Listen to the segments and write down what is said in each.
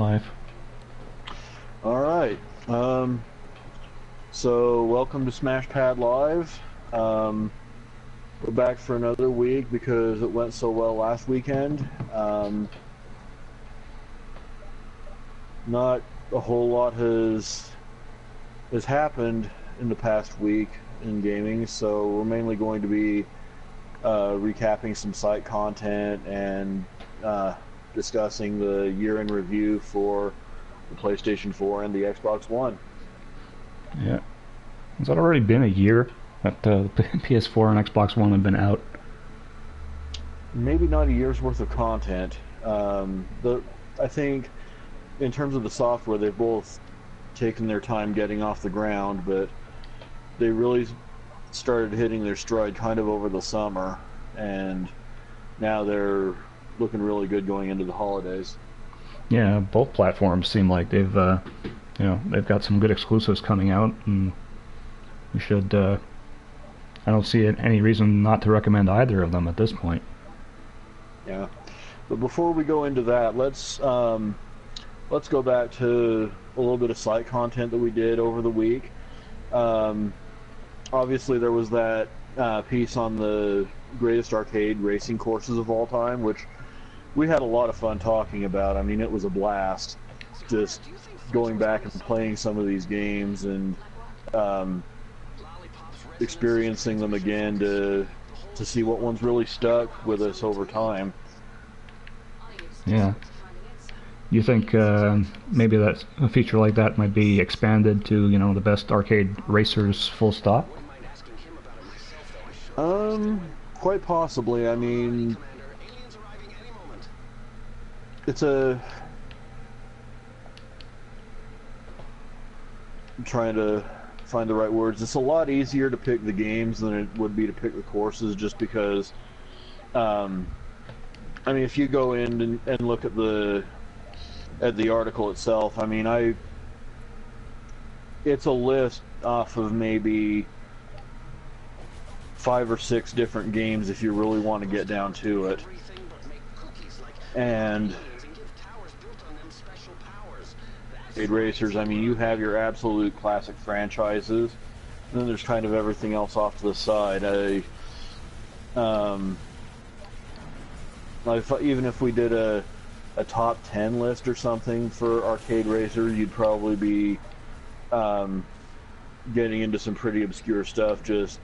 Live. Alright, so welcome to SmashPad Live. We're back for another week because it went so well last weekend. Not a whole lot has happened in the past week in gaming, so we're mainly going to be recapping some site content and discussing the year in review for the PlayStation 4 and the Xbox One. Yeah. Has that already been a year that the PS4 and Xbox One have been out? Maybe not a year's worth of content. I think in terms of the software, they've both taken their time getting off the ground, but they really started hitting their stride kind of over the summer, and now they're looking really good going into the holidays. Yeah, both platforms seem like they've got some good exclusives coming out, and we should. I don't see any reason not to recommend either of them at this point. Yeah, but before we go into that, let's go back to a little bit of site content that we did over the week. Obviously, there was that piece on the greatest arcade racing courses of all time, which we had a lot of fun talking about. I mean, it was a blast just going back and playing some of these games and experiencing them again to see what ones really stuck with us over time. Yeah. You think maybe that a feature like that might be expanded to, the best arcade racers full stop? Quite possibly. I mean, I'm trying to find the right words. It's a lot easier to pick the games than it would be to pick the courses, just because, I mean, if you go in and look at the article itself, I mean, it's a list off of maybe 5 or 6 different games if you really want to get down to it. And arcade racers, I mean, you have your absolute classic franchises, and then there's kind of everything else off to the side. Even if we did a top 10 list or something for arcade racer, you'd probably be getting into some pretty obscure stuff just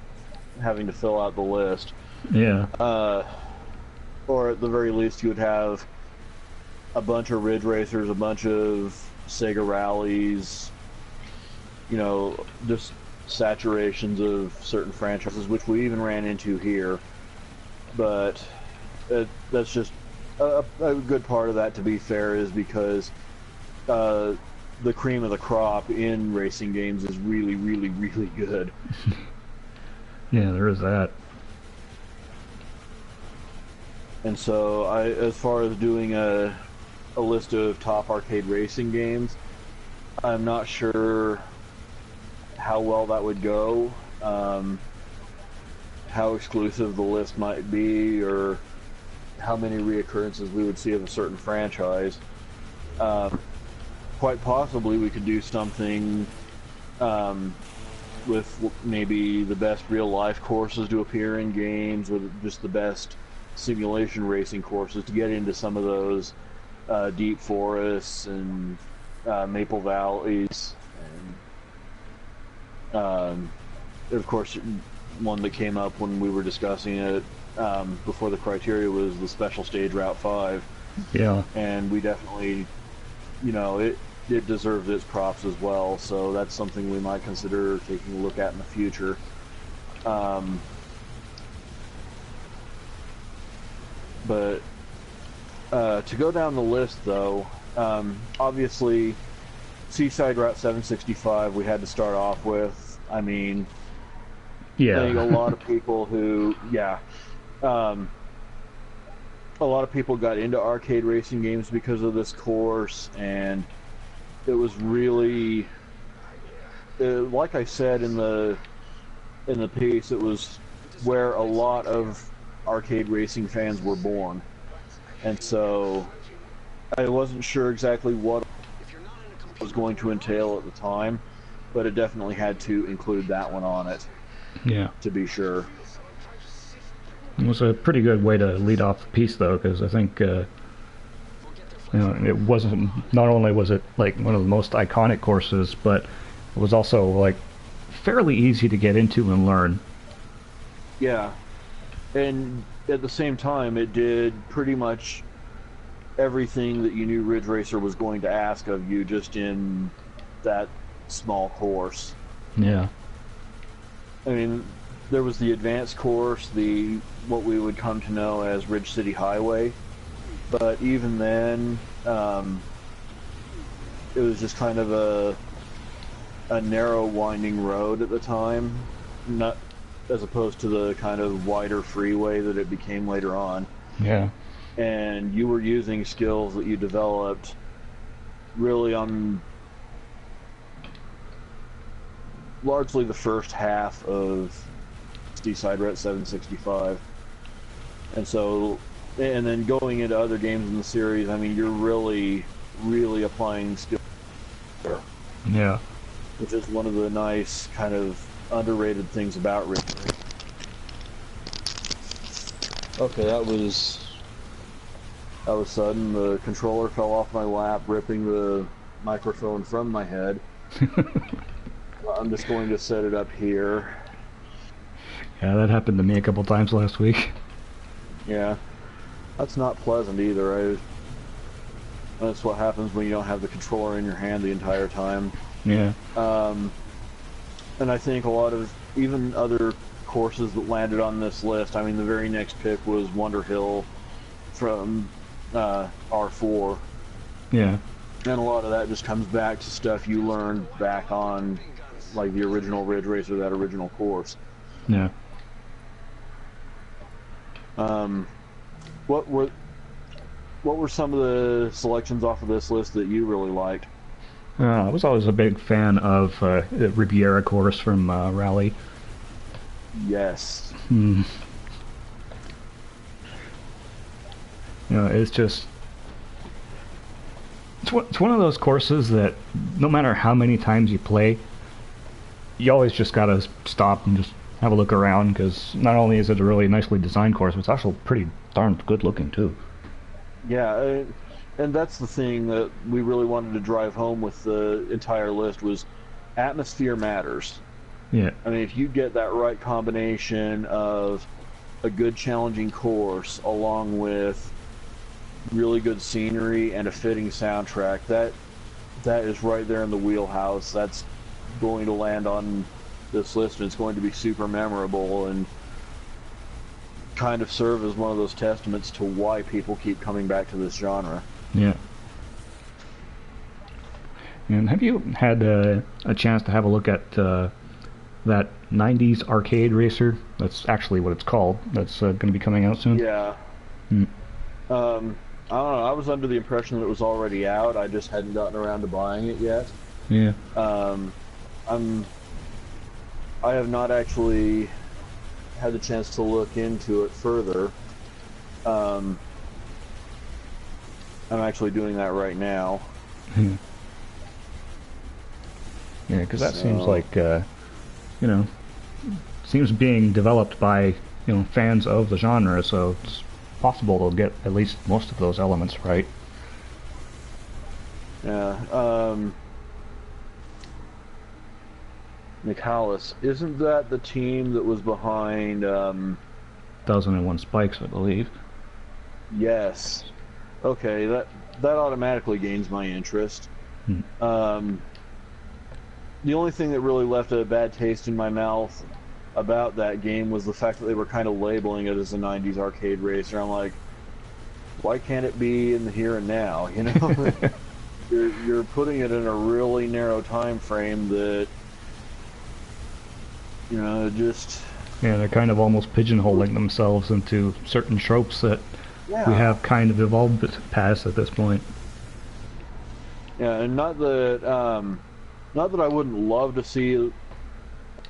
having to fill out the list. Yeah. Or at the very least, you would have a bunch of Ridge Racers, a bunch of Sega Rallies, just saturations of certain franchises, which we even ran into here. But that's just a good part of that, to be fair, is because the cream of the crop in racing games is really, really, really good. Yeah, there is that. And so, as far as doing a list of top arcade racing games, I'm not sure how well that would go, how exclusive the list might be, or how many reoccurrences we would see of a certain franchise. Quite possibly we could do something with maybe the best real-life courses to appear in games, with just the best simulation racing courses to get into some of those deep forests and Maple Valleys. And of course, one that came up when we were discussing it before the criteria was the Special Stage Route 5. Yeah. And we definitely, it deserves its props as well, so that's something we might consider taking a look at in the future. But to go down the list, though, obviously Seaside Route 765 we had to start off with. I mean, yeah. I think a lot of people a lot of people got into arcade racing games because of this course, and it was really, like I said in the piece, it was where a lot of arcade racing fans were born. And so I wasn't sure exactly what it was going to entail at the time, but it definitely had to include that one on it, Yeah. to be sure. It was a pretty good way to lead off the piece, though, because I think it wasn't. Not only was it like one of the most iconic courses, but it was also like fairly easy to get into and learn. Yeah, and at the same time, it did pretty much everything that you knew Ridge Racer was going to ask of you, just in that small course. Yeah. I mean, there was the advanced course, the what we would come to know as Ridge City Highway, but even then, it was just kind of a narrow, winding road at the time, not as opposed to the kind of wider freeway that it became later on. Yeah. And you were using skills that you developed really on largely the first half of Seaside Ret 765. And so, and then going into other games in the series, I mean, you're really, really applying skill there. Yeah. Which is one of the nice, kind of underrated things about Ridge. Okay, that was sudden. The controller fell off my lap, ripping the microphone from my head. I'm just going to set it up here. Yeah, that happened to me a couple times last week. Yeah, that's not pleasant either. That's what happens when you don't have the controller in your hand the entire time. Yeah. And I think a lot of even other courses that landed on this list, I mean, the very next pick was Wonder Hill from R4. Yeah. And a lot of that just comes back to stuff you learned back on, like, the original Ridge Racer, that original course. Yeah. What were some of the selections off of this list that you really liked? I was always a big fan of the Riviera course from Rally. Yes. You know, it's just it's one of those courses that no matter how many times you play, you always just gotta stop and just have a look around, because not only is it a really nicely designed course, but it's also pretty darn good looking too. Yeah, and that's the thing that we really wanted to drive home with the entire list was atmosphere matters. Yeah. I mean, if you get that right combination of a good challenging course along with really good scenery and a fitting soundtrack, that is right there in the wheelhouse. That's going to land on this list, and it's going to be super memorable and kind of serve as one of those testaments to why people keep coming back to this genre. Yeah. And have you had a chance to have a look at that 90s arcade racer? That's actually what it's called. That's going to be coming out soon. Yeah. I don't know. I was under the impression that it was already out. I just hadn't gotten around to buying it yet. Yeah. I have not actually had the chance to look into it further. I'm actually doing that right now. Yeah, because that seems like, seems being developed by, fans of the genre, so it's possible they'll get at least most of those elements right. Yeah, Nicalis, isn't that the team that was behind, 1001 Spikes, I believe. Yes. Okay, that automatically gains my interest. The only thing that really left a bad taste in my mouth about that game was the fact that they were kind of labeling it as a 90s arcade racer. I'm like, why can't it be in the here and now, You're putting it in a really narrow time frame that, just... Yeah, they're kind of almost pigeonholing themselves into certain tropes that we have kind of evolved past at this point. Yeah, and not that I wouldn't love to see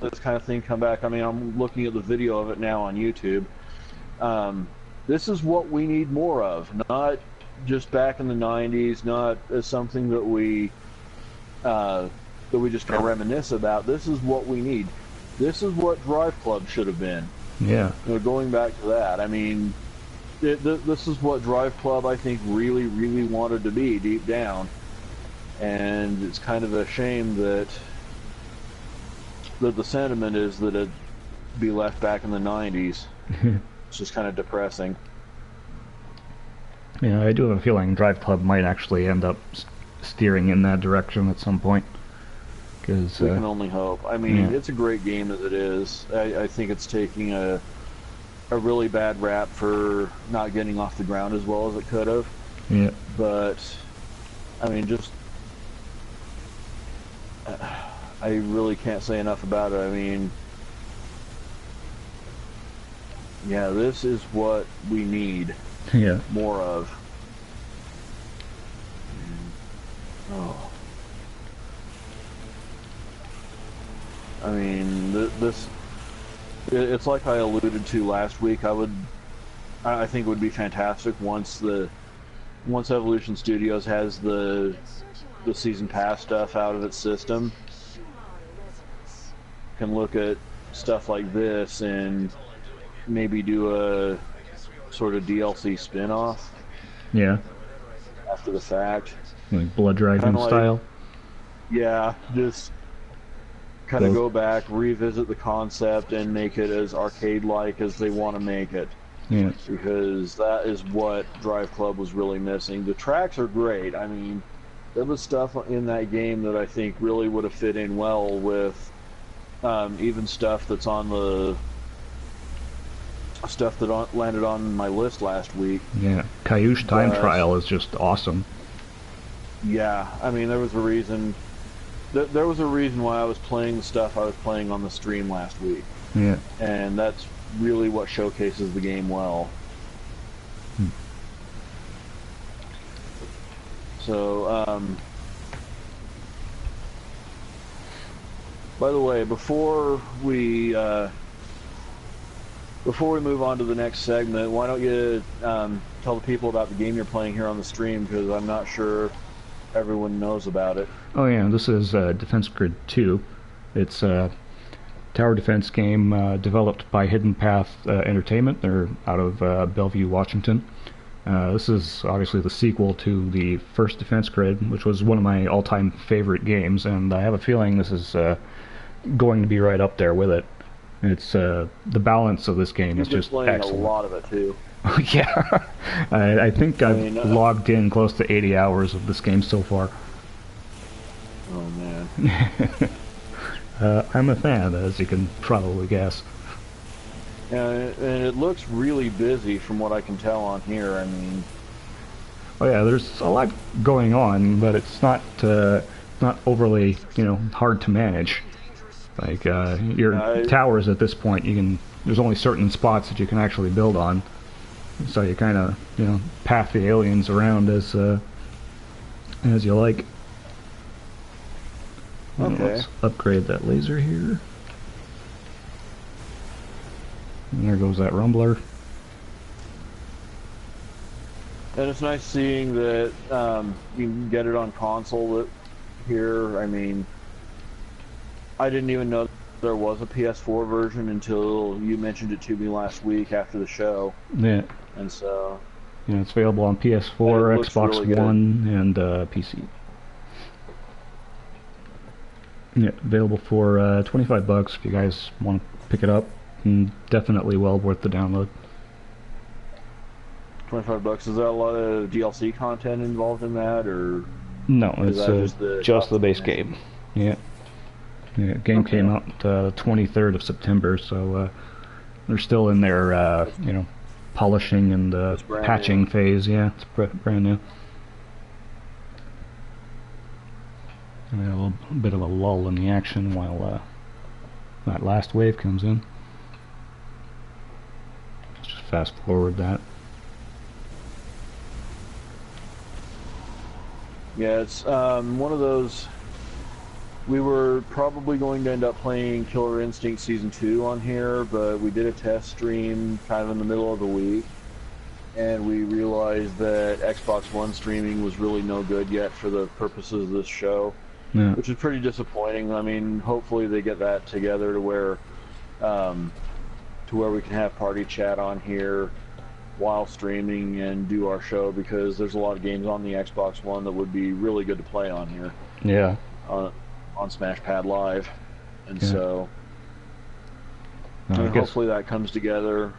this kind of thing come back. I mean, I'm looking at the video of it now on YouTube. This is what we need more of, not just back in the '90s, not as something that we just kind of reminisce about. This is what we need. This is what Drive Club should have been. Yeah. Going back to that, I mean, this is what Drive Club, I think, really, really wanted to be deep down. And it's kind of a shame that the sentiment is that it be left back in the '90s. It's just kind of depressing. Yeah, I do have a feeling Drive Club might actually end up steering in that direction at some point. Cause, we can only hope. I mean, it's a great game as it is. I think it's taking a really bad rap for not getting off the ground as well as it could have. Yeah. But, I mean, just... I really can't say enough about it. I mean... Yeah, this is what we need more of. Oh. I mean, it's like I alluded to last week. I think it would be fantastic once Evolution Studios has the season pass stuff out of its system. Can look at stuff like this and maybe do a sort of DLC spin-off. Yeah. After the fact. Like Blood Dragon style? Yeah, just kind of go back, revisit the concept, and make it as arcade-like as they want to make it. Yeah. Because that is what Drive Club was really missing. The tracks are great. I mean, there was stuff in that game that I think really would have fit in well with even stuff that's on the... stuff that landed on my list last week. Yeah, Caillouche Time Trial is just awesome. Yeah, I mean, there was a reason... There was a reason why I was playing the stuff I was playing on the stream last week. Yeah. And that's really what showcases the game well. So, by the way, before we move on to the next segment, why don't you tell the people about the game you're playing here on the stream, because I'm not sure everyone knows about it. Oh yeah, this is Defense Grid 2. It's a tower defense game developed by Hidden Path Entertainment. They're out of Bellevue, Washington. This is obviously the sequel to the first Defense Grid, which was one of my all-time favorite games, and I have a feeling this is going to be right up there with it. It's the balance of this game is just playing excellent. A lot of it too. Yeah, I think I've logged in close to 80 hours of this game so far. Oh man. I'm a fan, as you can probably guess. And it looks really busy from what I can tell on here. I mean... Oh yeah, there's a lot going on, but it's not overly, hard to manage. Like, your towers at this point, there's only certain spots that you can actually build on. So you kind of, path the aliens around as you like. Okay. Let's upgrade that laser here. And there goes that rumbler. And it's nice seeing that you can get it on console here. I mean, I didn't even know there was a PS4 version until you mentioned it to me last week after the show. Yeah. And so... it's available on PS4, Xbox really One, and PC. Yeah, available for $25 if you guys want to pick it up. And definitely well worth the download. $25. Is there a lot of DLC content involved in that, or...? No, it's just the base game. Yeah. Yeah, game came out 23rd of September, so they're still in their, polishing and patching phase. Yeah, it's brand new. And a little bit of a lull in the action while that last wave comes in. Let's just fast forward that. Yeah, it's one of those... We were probably going to end up playing Killer Instinct Season 2 on here, but we did a test stream kind of in the middle of the week. and we realized that Xbox One streaming was really no good yet for the purposes of this show, Yeah. which is pretty disappointing. I mean, hopefully they get that together to where we can have party chat on here while streaming and do our show, because there's a lot of games on the Xbox One that would be really good to play on here. Yeah. On SmashPad Live, and Yeah. so I and guess, hopefully that comes together.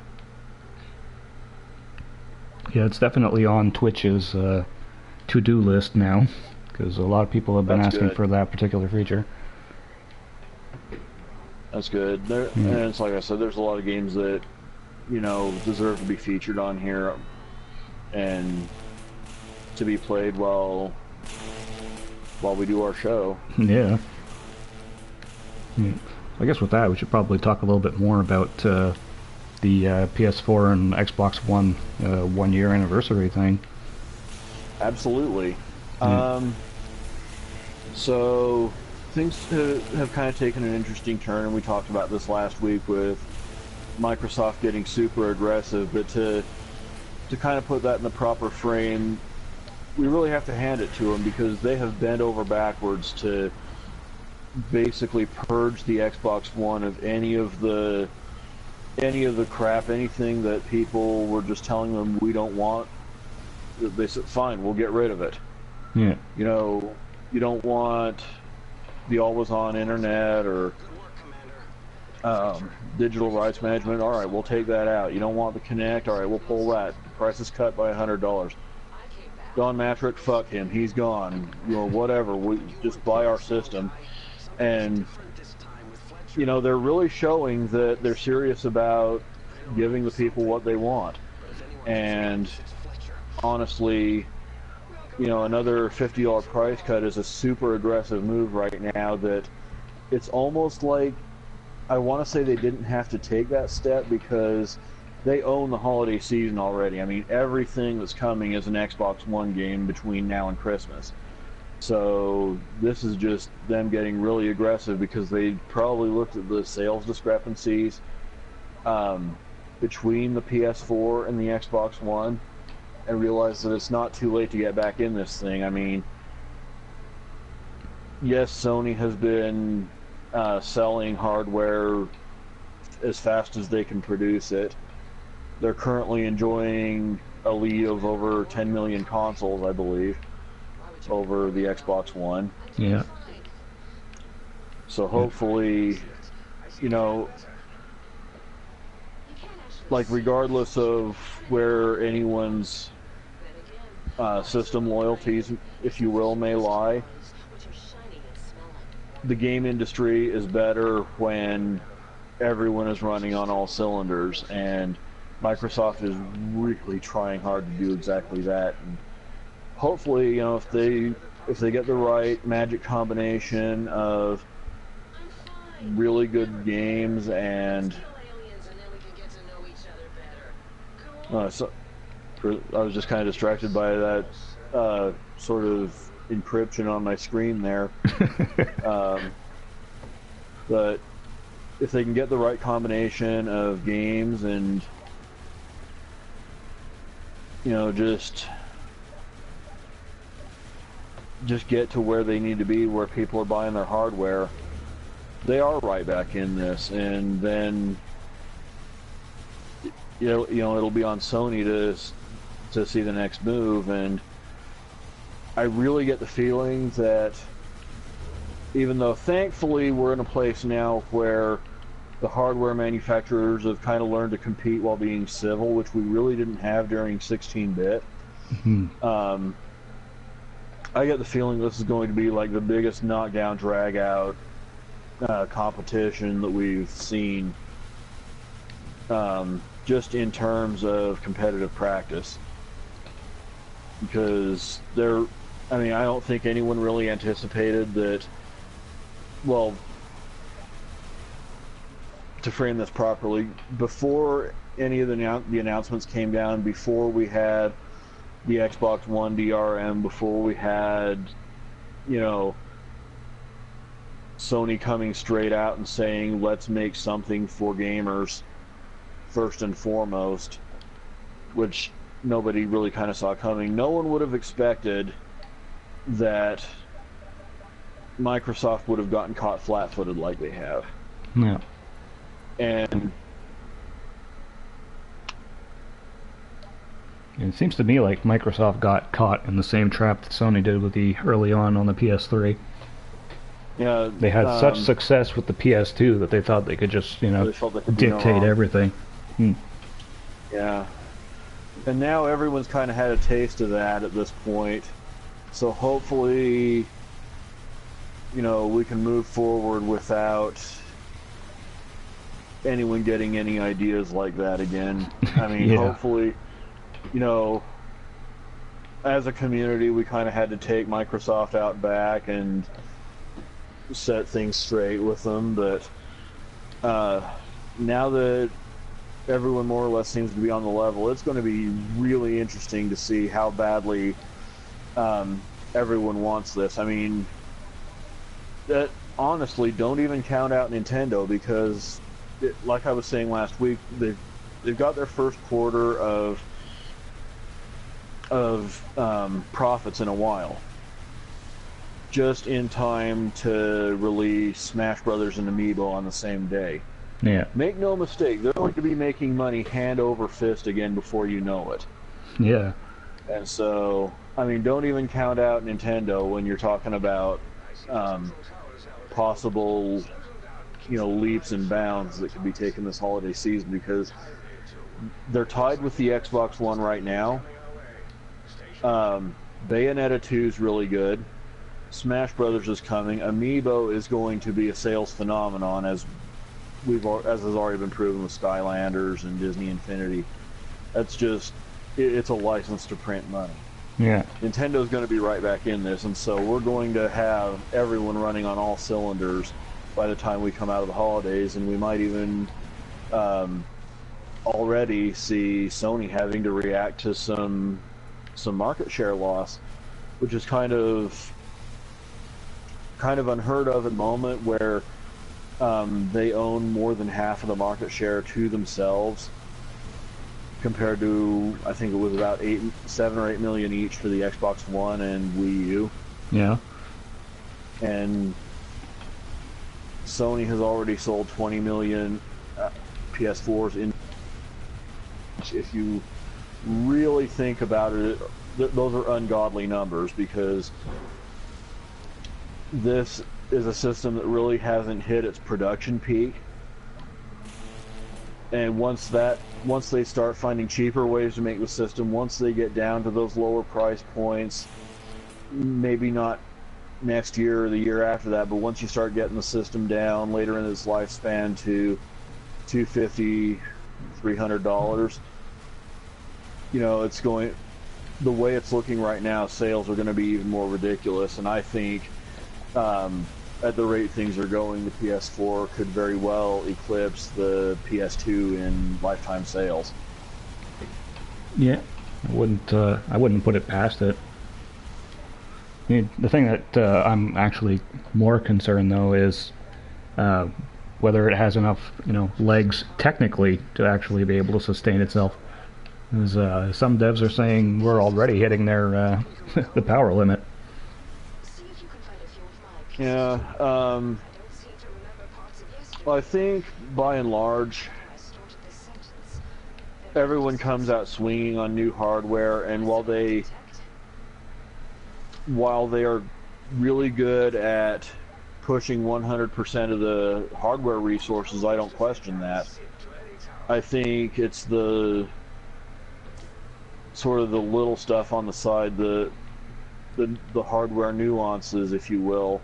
yeah, it's definitely on Twitch's to-do list now, because a lot of people have been That's asking good. for that particular feature. That's good. And it's like I said, there's a lot of games that deserve to be featured on here and to be played while we do our show. Yeah. I guess with that, we should probably talk a little bit more about the PS4 and Xbox One 1 year anniversary thing. Absolutely. Yeah. So things have kind of taken an interesting turn, and we talked about this last week with Microsoft getting super aggressive, but to kind of put that in the proper frame, we really have to hand it to them, because they have bent over backwards to basically purge the Xbox One of any of the crap, anything that people were just telling them we don't want. They said, fine, we'll get rid of it. Yeah. You don't want the always-on internet or digital rights management. All right, we'll take that out. You don't want the Kinect. All right, we'll pull that. The price is cut by $100. Don Matrick, fuck him. He's gone. Whatever. We just buy our system. And they're really showing that they're serious about giving the people what they want. And honestly, another $50 price cut is a super aggressive move right now, that it's almost like, I want to say they didn't have to take that step because they own the holiday season already. I mean, everything that's coming is an Xbox One game between now and Christmas. So this is just them getting really aggressive, because they probably looked at the sales discrepancies between the PS4 and the Xbox One and realized that it's not too late to get back in this thing. I mean, yes, Sony has been selling hardware as fast as they can produce it. They're currently enjoying a lead of over 10 million consoles, I believe, over the Xbox One. Yeah. So hopefully, regardless of where anyone's system loyalties, if you will, may lie, the game industry is better when everyone is running on all cylinders, and Microsoft is really trying hard to do exactly that. And hopefully, if they get the right magic combination of really good games and so I was just kind of distracted by that sort of encryption on my screen there. But if they can get the right combination of games and just get to where they need to be, where people are buying their hardware, they are right back in this. And then it'll be on Sony to see the next move. And I really get the feeling that, even though thankfully we're in a place now where the hardware manufacturers have kind of learned to compete while being civil, which we really didn't have during 16-bit. Mm-hmm. I get the feeling this is going to be like the biggest knockdown, drag-out competition that we've seen, just in terms of competitive practice. Because I don't think anyone really anticipated that. Well, to frame this properly, before any of the announcements came down, before we had the Xbox One DRM, before we had, Sony coming straight out and saying, let's make something for gamers first and foremost, which nobody really kind of saw coming. No one would have expected that Microsoft would have gotten caught flat-footed like they have. Yeah. And It seems to me like Microsoft got caught in the same trap that Sony did with the early on the PS3. yeah, They had such success with the PS2 that they thought they could just, they felt they could do no dictate wrong. everything. Yeah. And now everyone's kind of had a taste of that at this point. So hopefully, we can move forward without anyone getting any ideas like that again. I mean, Yeah. hopefully, as a community, we kind of had to take Microsoft out back and set things straight with them. But now that everyone more or less seems to be on the level, it's going to be really interesting to see how badly everyone wants this. I mean, honestly, don't even count out Nintendo, because like I was saying last week, they've got their first quarter of profits in a while, just in time to release Smash Brothers and Amiibo on the same day. Yeah. Make no mistake, they're going to be making money hand over fist again before you know it. Yeah. And so, I mean, don't even count out Nintendo when you're talking about possible, leaps and bounds that could be taken this holiday season, because they're tied with the Xbox One right now. Bayonetta 2 is really good. Smash Brothers is coming. Amiibo is going to be a sales phenomenon, as has already been proven with Skylanders and Disney Infinity. That's just, it's a license to print money. Yeah. Nintendo's going to be right back in this, and so we're going to have everyone running on all cylinders by the time we come out of the holidays, and we might even already see Sony having to react to some market share loss, which is kind of unheard of at the moment, where they own more than half of the market share to themselves, compared to, I think it was about 7 or 8 million each for the Xbox One and Wii U. Yeah. And Sony has already sold 20 million PS4s in. If you really think about it, those are ungodly numbers, because this is a system that really hasn't hit its production peak. And once they start finding cheaper ways to make the system, once they get down to those lower price points, maybe not next year or the year after that, but once you start getting the system down later in its lifespan to $250, $300, it's going, the way it's looking right now, sales are going to be even more ridiculous. And I think at the rate things are going, the PS4 could very well eclipse the PS2 in lifetime sales. Yeah. I wouldn't put it past it. I mean, the thing that I'm actually more concerned, though, is whether it has enough, legs technically to actually be able to sustain itself. Because some devs are saying we're already hitting their the power limit. Yeah. Well, I think by and large, everyone comes out swinging on new hardware, and while they are really good at pushing 100% of the hardware resources, I don't question that. I think it's the sort of the little stuff on the side, the hardware nuances, if you will,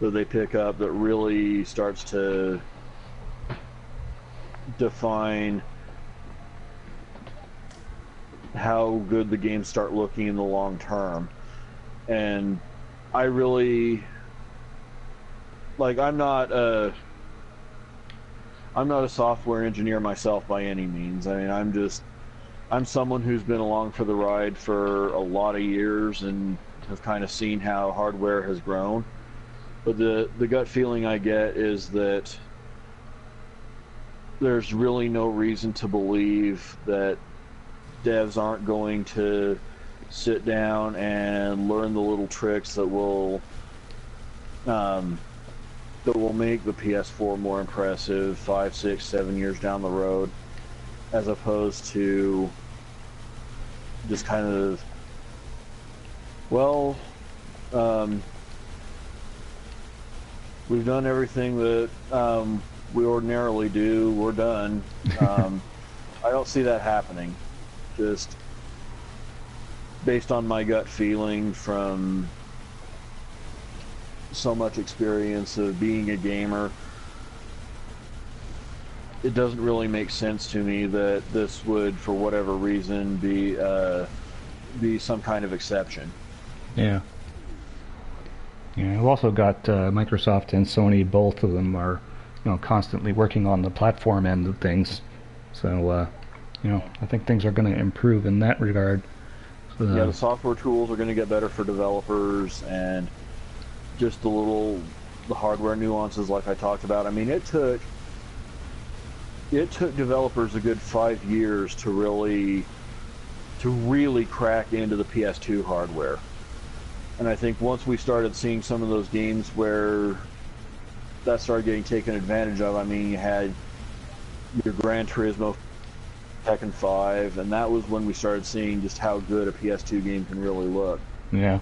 that they pick up, that really starts to define how good the games start looking in the long term. And I really, I'm not a software engineer myself by any means. I mean, I'm someone who's been along for the ride for a lot of years and have kind of seen how hardware has grown. But the gut feeling I get is that there's really no reason to believe that devs aren't going to sit down and learn the little tricks um, that will make the PS4 more impressive 5, 6, 7 years down the road, as opposed to just kind of, well, we've done everything that we ordinarily do. We're done. I don't see that happening. Just based on my gut feeling from so much experience of being a gamer, it doesn't really make sense to me that this would, for whatever reason, be some kind of exception. Yeah. Yeah, we've also got Microsoft and Sony. Both of them are, constantly working on the platform end of things. So, I think things are going to improve in that regard. So, yeah, the software tools are going to get better for developers, and just the hardware nuances, like I talked about. I mean, it took developers a good 5 years to really crack into the PS2 hardware. And I think once we started seeing some of those games where that started getting taken advantage of, I mean, you had your Gran Turismo, Tekken 5, and that was when we started seeing just how good a PS2 game can really look. yeah.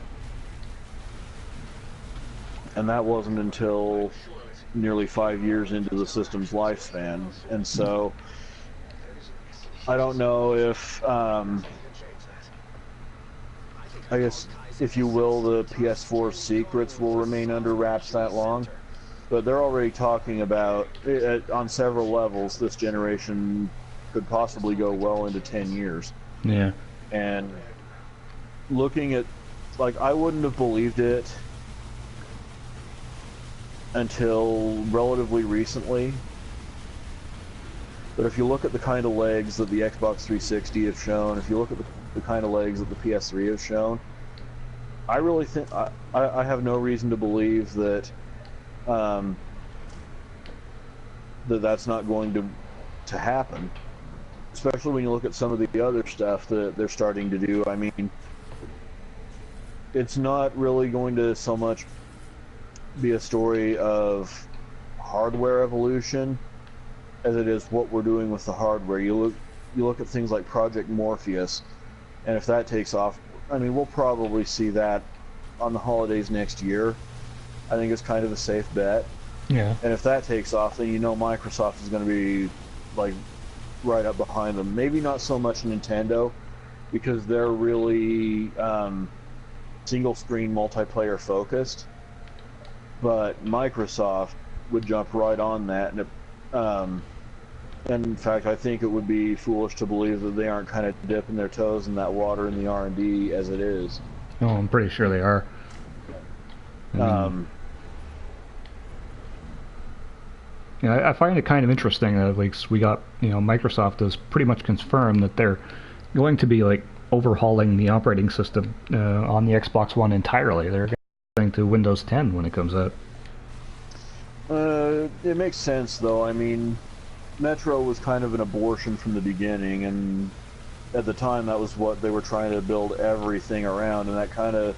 And that wasn't until nearly 5 years into the system's lifespan. And so I don't know if, I guess, if you will, the PS4 secrets will remain under wraps that long. But they're already talking about, on several levels, this generation could possibly go well into 10 years. Yeah. And looking at, like, I wouldn't have believed it until relatively recently. But if you look at the kind of legs that the Xbox 360 have shown, if you look at the kind of legs that the PS3 have shown, I really think I have no reason to believe that that's not going to happen. Especially when you look at some of the other stuff that they're starting to do. I mean, it's not really going to so much be a story of hardware evolution as it is what we're doing with the hardware. You look at things like Project Morpheus, and if that takes off, I mean, we'll probably see that on the holidays next year. I think it's kind of a safe bet. Yeah. And if that takes off, then Microsoft is going to be like right up behind them. Maybe not so much Nintendo, because they're really single screen multiplayer focused. But Microsoft would jump right on that, and in fact, I think it would be foolish to believe that they aren't kind of dipping their toes in that water in the R&D as it is. Oh, I'm pretty sure they are. I find it kind of interesting that at least we got, Microsoft has pretty much confirmed that they're going to be like overhauling the operating system on the Xbox One entirely. They're going to Windows 10 when it comes out. It makes sense, though. I mean, Metro was kind of an abortion from the beginning, and at the time that was what they were trying to build everything around, and that kind of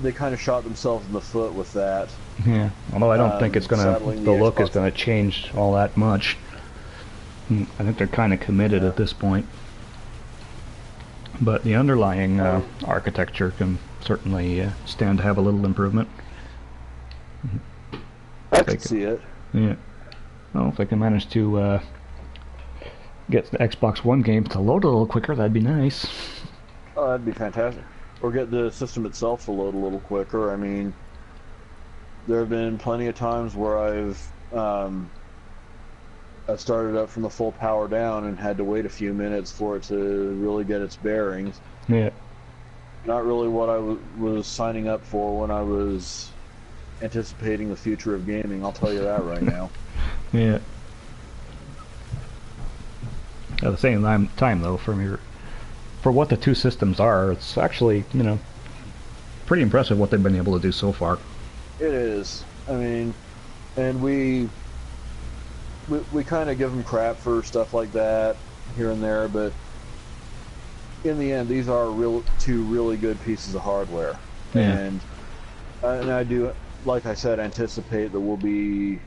they kind of shot themselves in the foot with that. Yeah, although I don't think it's gonna the look is gonna change all that much. I think they're kind of committed at this point, but the underlying architecture can certainly stand to have a little improvement. I can see it. Yeah. Well, if they can manage to get the Xbox One games to load a little quicker, that'd be nice. Oh, that'd be fantastic. Or get the system itself to load a little quicker. I mean, there have been plenty of times where I started up from the full power down and had to wait a few minutes for it to really get its bearings. Yeah. Not really what I was signing up for when I was anticipating the future of gaming, I'll tell you that right now. Yeah. At the same time though, for what the two systems are, it's actually, pretty impressive what they've been able to do so far. It is. I mean, and we we kind of give them crap for stuff like that here and there, but in the end, these are two really good pieces of hardware, Yeah. and I do, like I said, anticipate that we'll be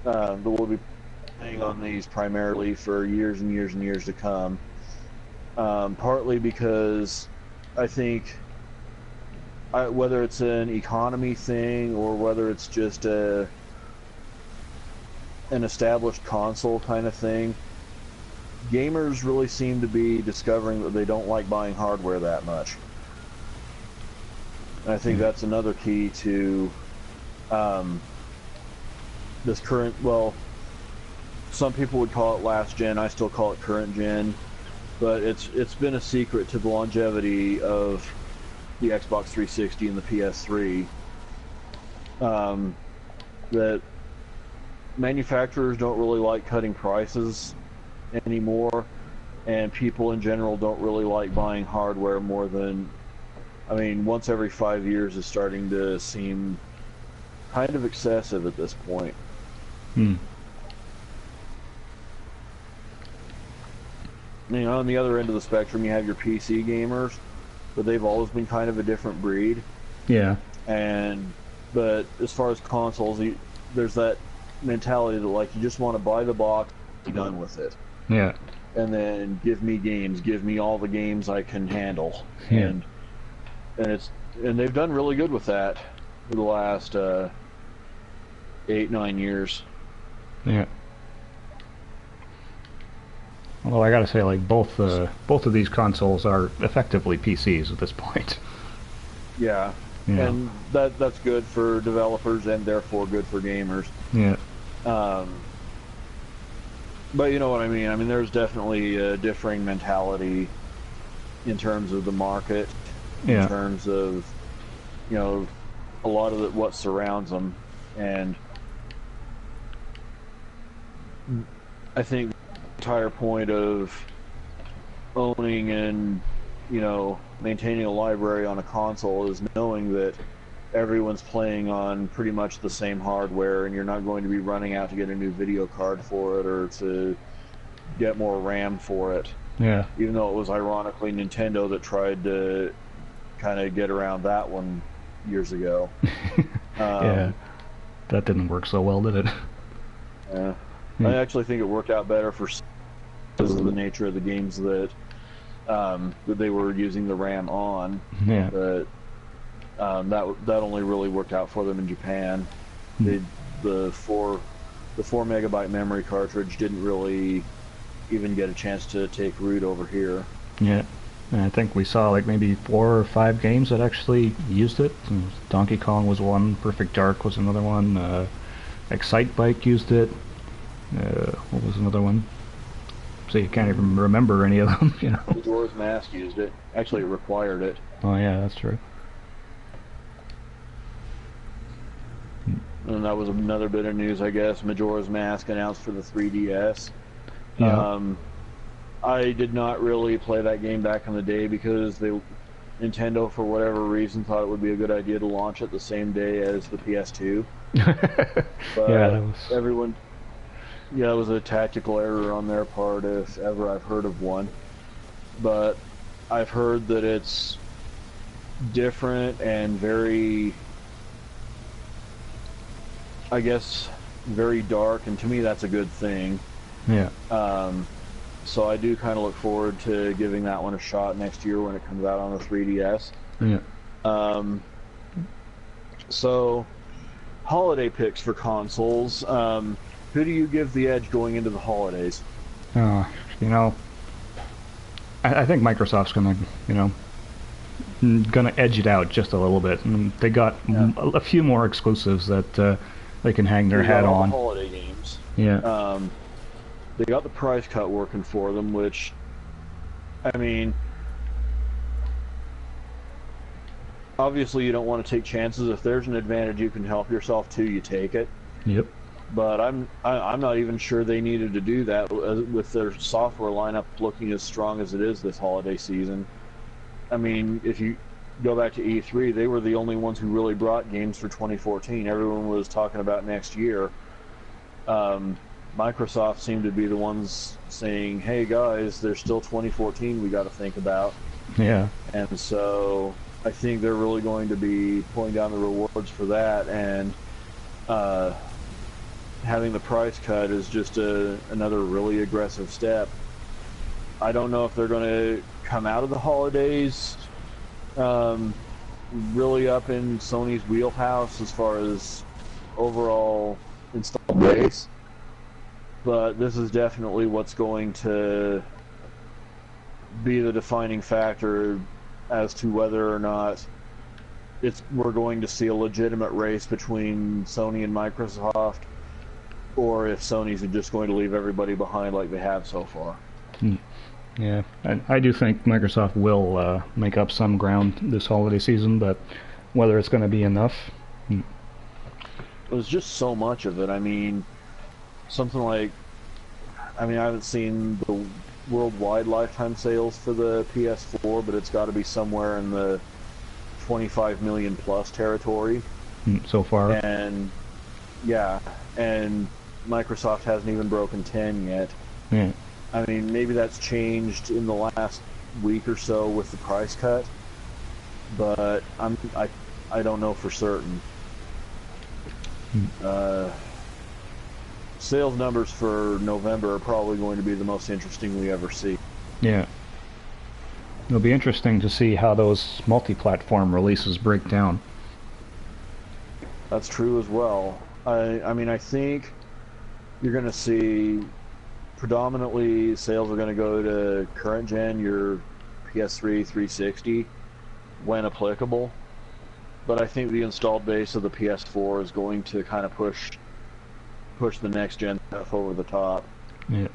playing on these primarily for years and years and years to come. Partly because I think whether it's an economy thing or whether it's just an established console kind of thing, gamers really seem to be discovering that they don't like buying hardware that much. And I think that's another key to this current, well, some people would call it last gen, I still call it current gen, but it's been a secret to the longevity of the Xbox 360 and the PS3 that manufacturers don't really like cutting prices anymore, and people in general don't really like buying hardware more than, I mean, once every 5 years is starting to seem kind of excessive at this point. You know, on the other end of the spectrum, you have your PC gamers, but they've always been kind of a different breed. Yeah. But as far as consoles, there's that mentality that, like, you just want to buy the box, be done with it. Yeah. And then give me games, give me all the games I can handle. Yeah. And they've done really good with that for the last 8-9 years. Yeah. Well, I gotta say, like, both of these consoles are effectively PCs at this point. Yeah. And that's good for developers and therefore good for gamers. Yeah. But you know what I mean? I mean, there's definitely a differing mentality in terms of the market, in terms of, you know, a lot of what surrounds them. And I think the entire point of owning and, you know, maintaining a library on a console is knowing that everyone's playing on pretty much the same hardware, and you're not going to be running out to get a new video card for it or to get more RAM for it. Yeah. Even though it was ironically Nintendo that tried to kind of get around that one years ago. Yeah. That didn't work so well, did it? Yeah. I actually think it worked out better because of the nature of the games that they were using the RAM on. Yeah. But that only really worked out for them in Japan. The 4 megabyte memory cartridge didn't really even get a chance to take root over here. Yeah. And I think we saw like maybe 4 or 5 games that actually used it. Donkey Kong was one, Perfect Dark was another one, Excite Bike used it. What was another one? So you can't even remember any of them, you know. Majora's Mask used it. Actually, it required it. Oh yeah, that's true. And that was another bit of news, I guess. Majora's Mask announced for the 3DS. Yeah. I did not really play that game back in the day because Nintendo, for whatever reason, thought it would be a good idea to launch it the same day as the PS2. But yeah, that was... everyone... Yeah, it was a tactical error on their part, if ever I've heard of one. But I've heard that it's different and very, I guess, very dark, and to me that's a good thing. Yeah. So I do kind of look forward to giving that one a shot next year when it comes out on the 3DS. Yeah. So, holiday picks for consoles. Who do you give the edge going into the holidays? You know, I think Microsoft's gonna edge it out just a little bit, and they got a few more exclusives that they can hang their hat on. Holiday games. Yeah. They got the price cut working for them, which, I mean, obviously you don't want to take chances. If there's an advantage you can help yourself to, you take it. Yep. But I'm not even sure they needed to do that with their software lineup looking as strong as it is this holiday season. I mean, if you go back to E3, they were the only ones who really brought games for 2014. Everyone was talking about next year. Microsoft seemed to be the ones saying, "Hey guys, there's still 2014 we got to think about." Yeah. And so I think they're really going to be pulling down the rewards for that, and having the price cut is just another really aggressive step. I don't know if they're going to come out of the holidays really up in Sony's wheelhouse as far as overall installed base, but this is definitely what's going to be the defining factor as to whether or not we're going to see a legitimate race between Sony and Microsoft, or if Sony's just going to leave everybody behind like they have so far. Yeah, I do think Microsoft will make up some ground this holiday season, but whether it's going to be enough... It was just so much of it. I mean, something like... I haven't seen the worldwide lifetime sales for the PS4, but it's got to be somewhere in the 25 million plus territory. So far. And, yeah, and Microsoft hasn't even broken 10 yet. Yeah. I mean, maybe that's changed in the last week or so with the price cut, but I don't know for certain. Sales numbers for November are probably going to be the most interesting we ever see. Yeah. It'll be interesting to see how those multi-platform releases break down. That's true as well. I mean, I think you're going to see predominantly sales are going to go to current gen, your PS3, 360, when applicable. But I think the installed base of the PS4 is going to kind of push the next gen stuff over the top. Yeah.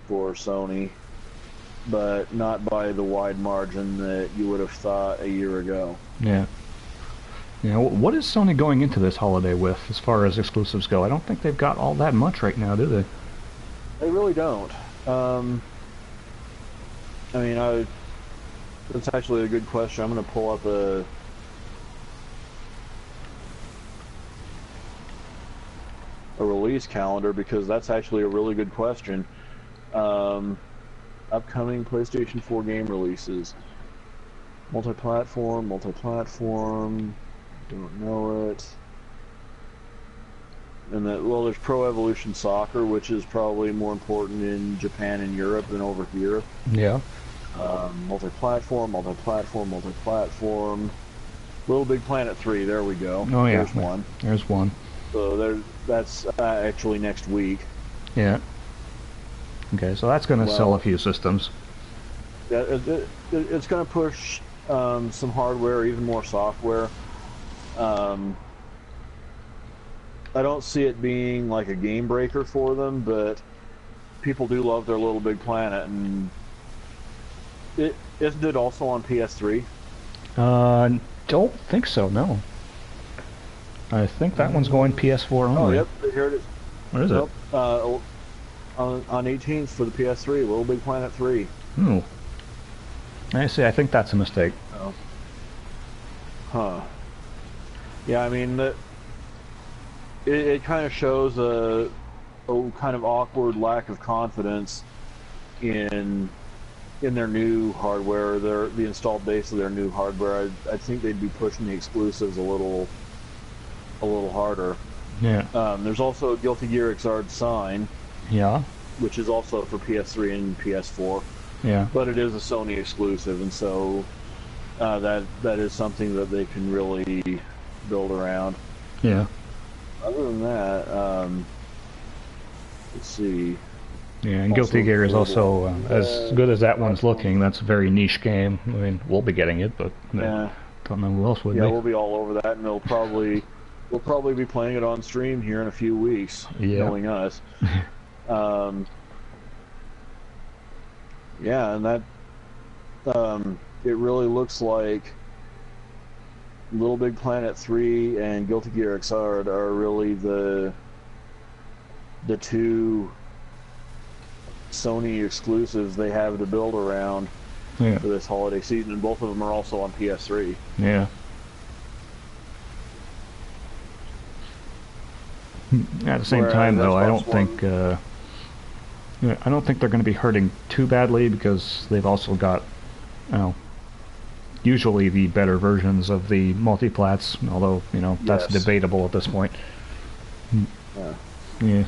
For Sony, but not by the wide margin that you would have thought a year ago. Yeah. Yeah. What is Sony going into this holiday with as far as exclusives go? I don't think they've got all that much right now, do they? They really don't. I mean, that's actually a good question. I'm going to pull up a release calendar because that's actually a really good question. Upcoming PlayStation 4 game releases. Multi-platform, don't know it. And there's Pro Evolution Soccer, which is probably more important in Japan and Europe than over here. Yeah. Multi-platform. Little Big Planet 3, there we go. Oh yeah. There's one. There's one. So that's actually next week. Yeah. Okay, so that's going to sell a few systems. Yeah, it's going to push some hardware, even more software. I don't see it being like a game breaker for them, but people do love their Little Big Planet, and isn't it also on PS3? Don't think so. No. I think that one's going PS4 only. Oh, yep, here it is. What is it? On 18th for the PS3, Little Big Planet 3. Hmm. I see. I think that's a mistake. Oh. Huh. Yeah, I mean, it kind of shows a kind of awkward lack of confidence in their new hardware, the installed base of their new hardware. I think they'd be pushing the exclusives a little harder. Yeah. There's also Guilty Gear Xrd Sign. Yeah. Which is also for PS3 and PS4. Yeah. But it is a Sony exclusive, and so that is something that they can really build around. Yeah. Other than that, let's see. Yeah, and Guilty Gear is also, as good as that one's looking, that's a very niche game. I mean, we'll be getting it, but yeah. Don't know who else would be. Yeah, we'll be all over that, and we'll probably be playing it on stream here in a few weeks, knowing us. Yeah, and that it really looks like Little Big Planet 3 and Guilty Gear Xrd are really the two Sony exclusives they have to build around for this holiday season, and both of them are also on PS3. Yeah. At the same time, though, I don't think Yeah, I don't think they're going to be hurting too badly because they've also got, you know, usually the better versions of the multiplats, although, you know, that's Yes. debatable at this point. Yeah. Yeah.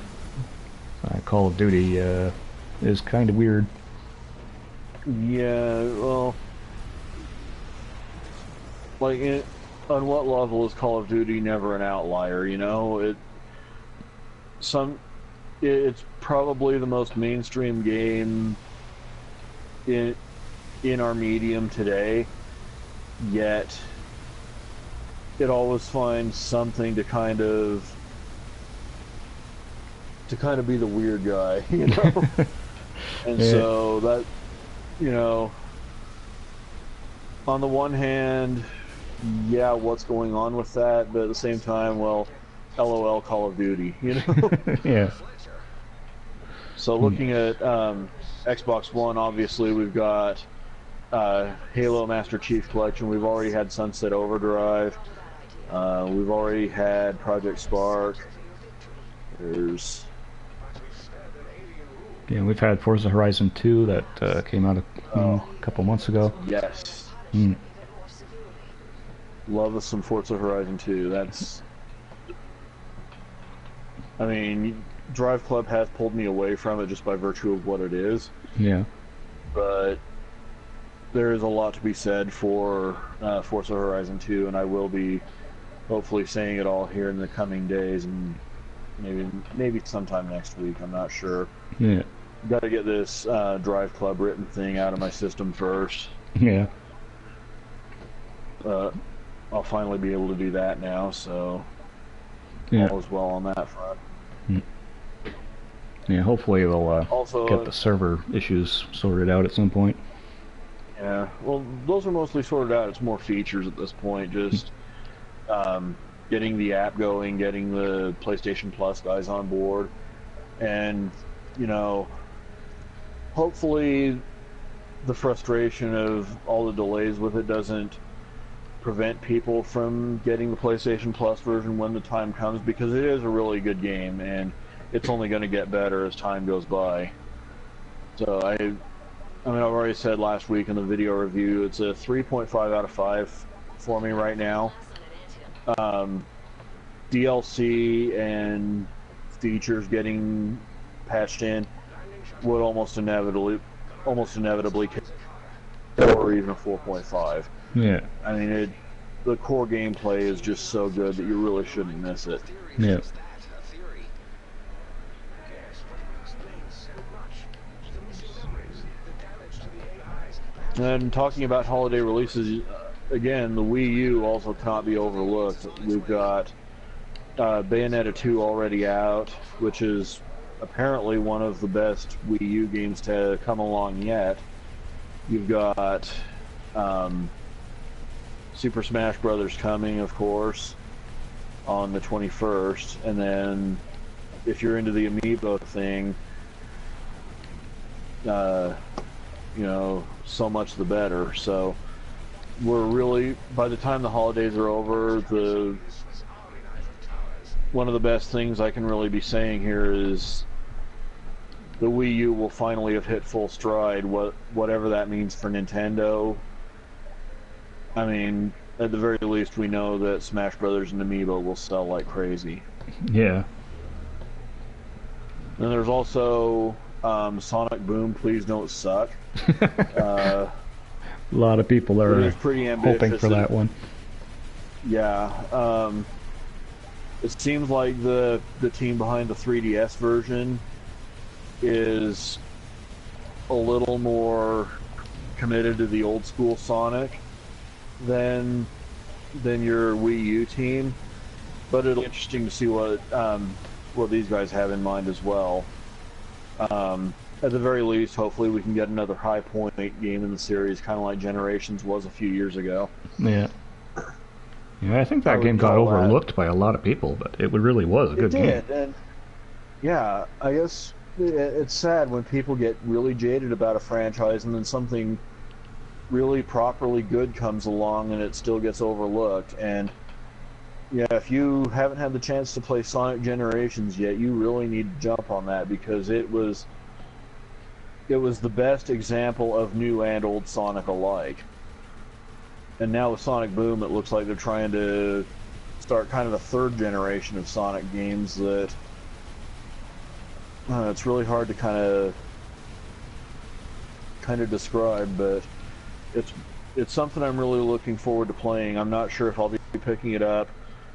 Call of Duty is kind of weird. Yeah, well, like, on what level is Call of Duty never an outlier? You know, some it's probably the most mainstream game in our medium today, yet it always finds something to kind of be the weird guy, you know. And Yeah, so that, you know, on the one hand, yeah, what's going on with that, but at the same time, well, LOL Call of Duty, you know. yeah, So looking at Xbox One, obviously we've got Halo Master Chief Collection. We've already had Sunset Overdrive. We've already had Project Spark. There's yeah. We've had Forza Horizon 2 that came out a couple months ago. yes, Mm. love us some Forza Horizon 2. That's, I mean, Drive Club has pulled me away from it just by virtue of what it is, Yeah, but there is a lot to be said for Forza Horizon 2, and I will be hopefully saying it all here in the coming days, and maybe sometime next week. I'm not sure. yeah, Got to get this Drive Club written thing out of my system first. yeah, I'll finally be able to do that now, so yeah. all is well on that front. Mm. Yeah, hopefully they'll Also, get the server issues sorted out at some point. yeah, well, those are mostly sorted out. It's more features at this point, just getting the app going, getting the PlayStation Plus guys on board, and, you know, hopefully the frustration of all the delays with it doesn't prevent people from getting the PlayStation Plus version when the time comes, because it is a really good game, and it's only going to get better as time goes by. So I mean, I've already said last week in the video review, it's a 3.5 out of 5 for me right now. DLC and features getting patched in would almost inevitably or even a 4.5. Yeah, I mean, the core gameplay is just so good that you really shouldn't miss it. yeah, And talking about holiday releases, again, the Wii U also can't be overlooked. We've got Bayonetta 2 already out, which is apparently one of the best Wii U games to come along yet. You've got Super Smash Brothers coming, of course, on the 21st, and then if you're into the amiibo thing, you know, so much the better. So we're really, by the time the holidays are over, one of the best things I can really be saying here is the Wii U will finally have hit full stride, whatever that means for Nintendo. I mean, at the very least, we know that Smash Brothers and Amiibo will sell like crazy. yeah. And there's also Sonic Boom, Please Don't Suck. A lot of people It are is pretty ambitious. hoping for that one. Yeah. It seems like the team behind the 3DS version is a little more committed to the old school Sonic than your Wii U team, but it'll be interesting to see what these guys have in mind as well. At the very least, hopefully we can get another high point game in the series, kind of like Generations was a few years ago. Yeah. Yeah, I think that game got overlooked by a lot of people, but it really was a good game. It did, and yeah, I guess it's sad when people get really jaded about a franchise and then something really properly good comes along and it still gets overlooked. And yeah, if you haven't had the chance to play Sonic Generations yet, you really need to jump on that, because it was it was the best example of new and old Sonic alike. And now with Sonic Boom, it looks like they're trying to start kind of a third generation of Sonic games that it's really hard to kind of describe, but it's something I'm really looking forward to playing. I'm not sure if I'll be picking it up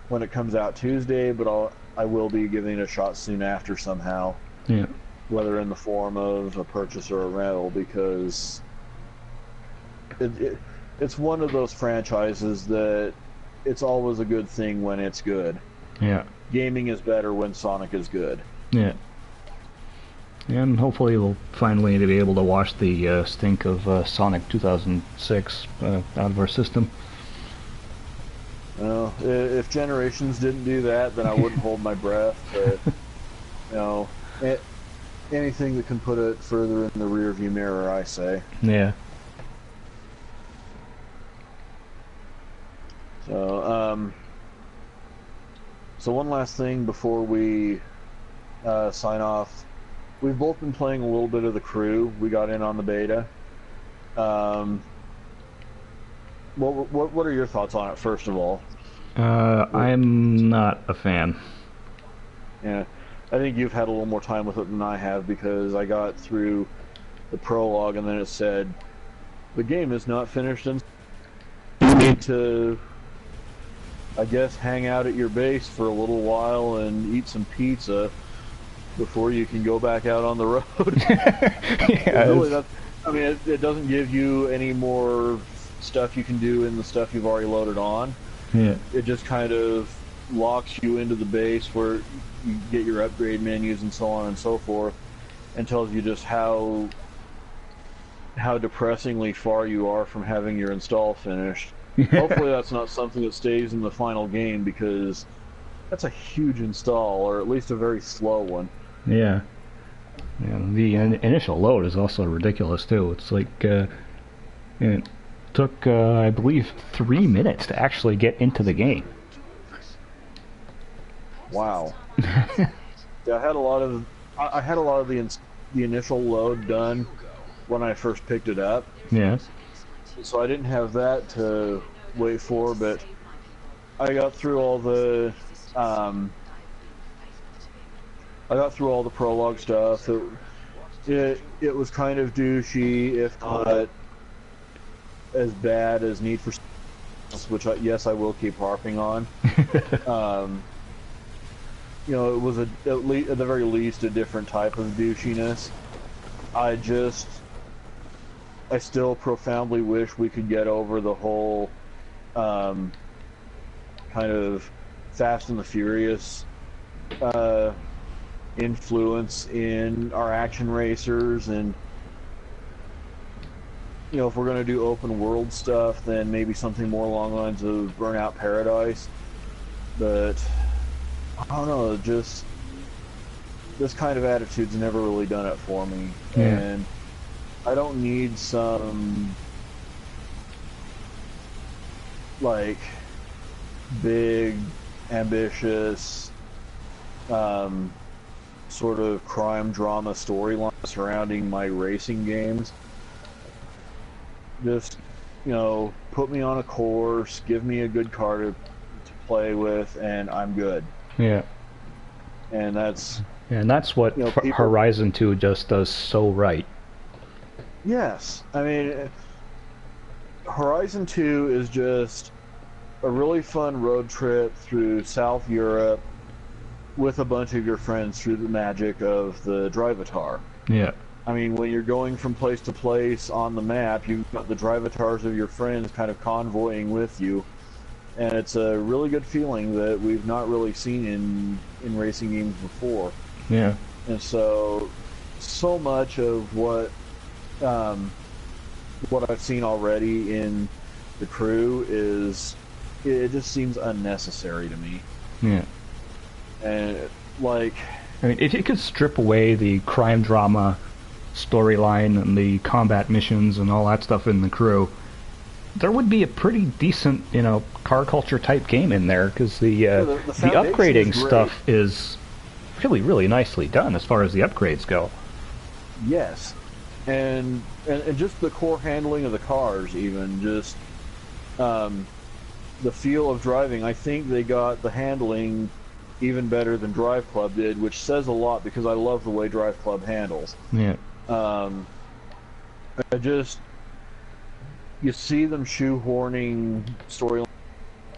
when it comes out Tuesday, but I will be giving it a shot soon after somehow. Yeah. Whether in the form of a purchase or a rental, because it's one of those franchises that it's always a good thing when it's good. Yeah. Gaming is better when Sonic is good. Yeah. And hopefully we'll find a way to be able to wash the stink of Sonic 2006 out of our system. Well, if Generations didn't do that, then I wouldn't hold my breath. But, anything that can put it further in the rearview mirror, I say. Yeah. So one last thing before we sign off. We've both been playing a little bit of The Crew. We got in on the beta. What are your thoughts on it, first of all? I'm not a fan. Yeah, I think you've had a little more time with it than I have, because I got through the prologue and then it said, the game is not finished and you need to, I guess, hang out at your base for a little while and eat some pizza before you can go back out on the road. Yeah, really, I mean, it doesn't give you any more stuff you can do in the stuff you've already loaded on. Yeah. It just kind of locks you into the base where you get your upgrade menus and so on and so forth, and tells you just how depressingly far you are from having your install finished. Hopefully that's not something that stays in the final game, because that's a huge install, or at least a very slow one. Yeah. The initial load is also ridiculous too. It's like it took I believe 3 minutes to actually get into the game. Wow. Yeah, I had a lot of the initial load done when I first picked it up. Yeah. So I didn't have that to wait for, but I got through all the prologue stuff. It was kind of douchey, if not as bad as Need for Speed, which yes, I will keep harping on. It was at the very least a different type of douchiness. I still profoundly wish we could get over the whole kind of Fast and the Furious influence in our action racers, and if we're going to do open world stuff, then maybe something more along the lines of Burnout Paradise. But I don't know, just this kind of attitude's never really done it for me. Yeah. And I don't need some like big, ambitious sort of crime drama storyline surrounding my racing games. Just, put me on a course, give me a good car to play with, and I'm good. Yeah. And that's what Horizon 2 just does so right. Yes. I mean, Horizon 2 is just a really fun road trip through South Europe with a bunch of your friends through the magic of the Drivatar. Yeah. I mean, when you're going from place to place on the map, you've got the Drivatars of your friends kind of convoying with you. And it's a really good feeling that we've not really seen in racing games before. Yeah. And so much of what I've seen already in The Crew it just seems unnecessary to me. Yeah. And if you could strip away the crime drama storyline and the combat missions and all that stuff in The Crew, there would be a pretty decent, car culture type game in there, because the upgrading stuff is really, really nicely done as far as the upgrades go. Yes. and just the core handling of the cars, even just the feel of driving. I think they got the handling even better than Drive Club did, which says a lot because I love the way Drive Club handles. Yeah. I just, you see them shoehorning storylines,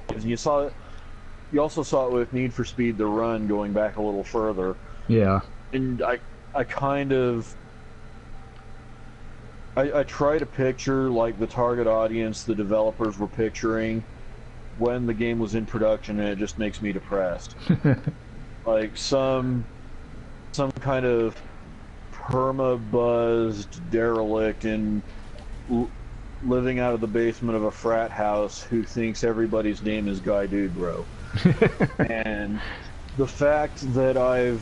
and you also saw it with Need for Speed The Run going back a little further. Yeah. And I kind of, I try to picture like the target audience the developers were picturing when the game was in production, and it just makes me depressed. Like some kind of perma-buzzed derelict in living out of the basement of a frat house who thinks everybody's name is Guy Dude Bro. And the fact that I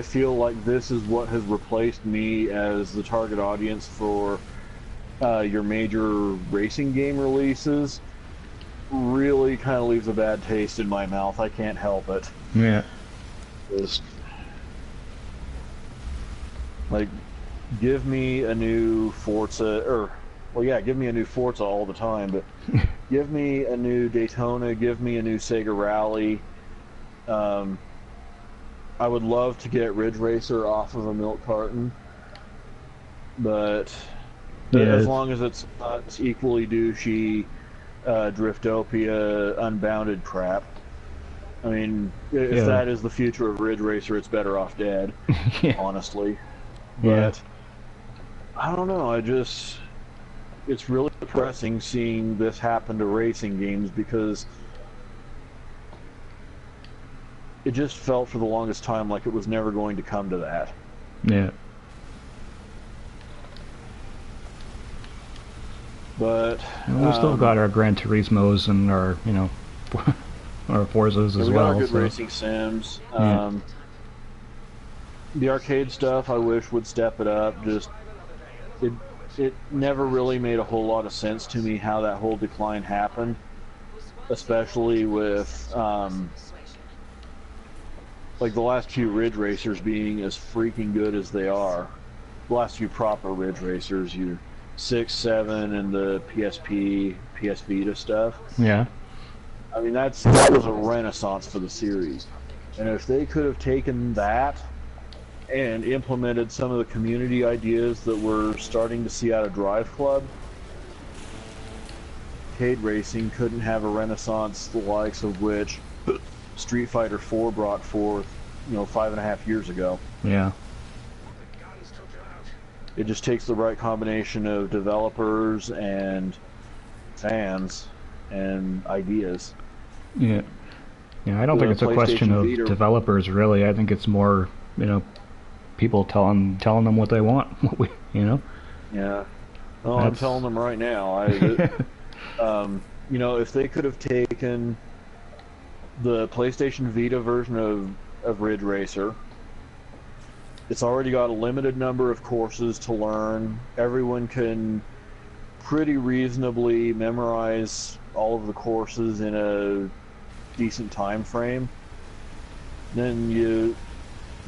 feel like this is what has replaced me as the target audience for your major racing game releases really kind of leaves a bad taste in my mouth. I can't help it. Yeah. Just, like, give me a new Forza, give me a new Forza all the time, but give me a new Daytona, give me a new Sega Rally. I would love to get Ridge Racer off of a milk carton, but as long as it's not equally douchey, Driftopia, Unbounded crap. I mean, if that is the future of Ridge Racer, it's better off dead, honestly. But I don't know, it's really depressing seeing this happen to racing games, because it just felt for the longest time like it was never going to come to that. Yeah. But we still got our Gran Turismos and our, our Forzas as we well. got our good racing sims. The arcade stuff, I wish would step it up. Just it never really made a whole lot of sense to me how that whole decline happened, especially with like the last few Ridge Racers being as freaking good as they are. The last few proper Ridge Racers, your 6, 7, and the PSP, PS Vita stuff. Yeah. I mean, that was a renaissance for the series. And if they could have taken that and implemented some of the community ideas that we're starting to see out of Drive Club, arcade racing couldn't have a renaissance the likes of which Street Fighter 4 brought forth, 5.5 years ago. Yeah. It just takes the right combination of developers and fans and ideas. Yeah. Yeah, I don't think it's a question of developers, really. I think it's more, people telling them what they want, Yeah. Oh, I'm telling them right now. If they could have taken the PlayStation Vita version of Ridge Racer, it's already got a limited number of courses to learn. Everyone can pretty reasonably memorize all of the courses in a decent time frame. Then you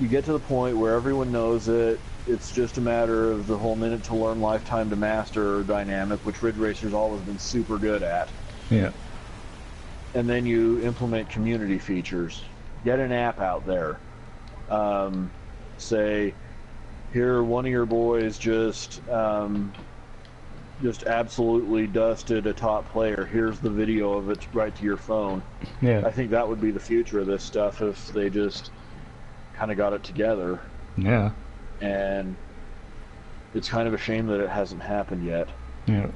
get to the point where everyone knows it. It's just a matter of the whole minute to learn, lifetime to master dynamic, which Ridge Racer's always been super good at. Yeah. And then you implement community features. Get an app out there. Say, here, one of your boys just absolutely dusted a top player. Here's the video of it right to your phone. Yeah. I think that would be the future of this stuff if they just kind of got it together. Yeah. And it's kind of a shame that it hasn't happened yet. Yeah.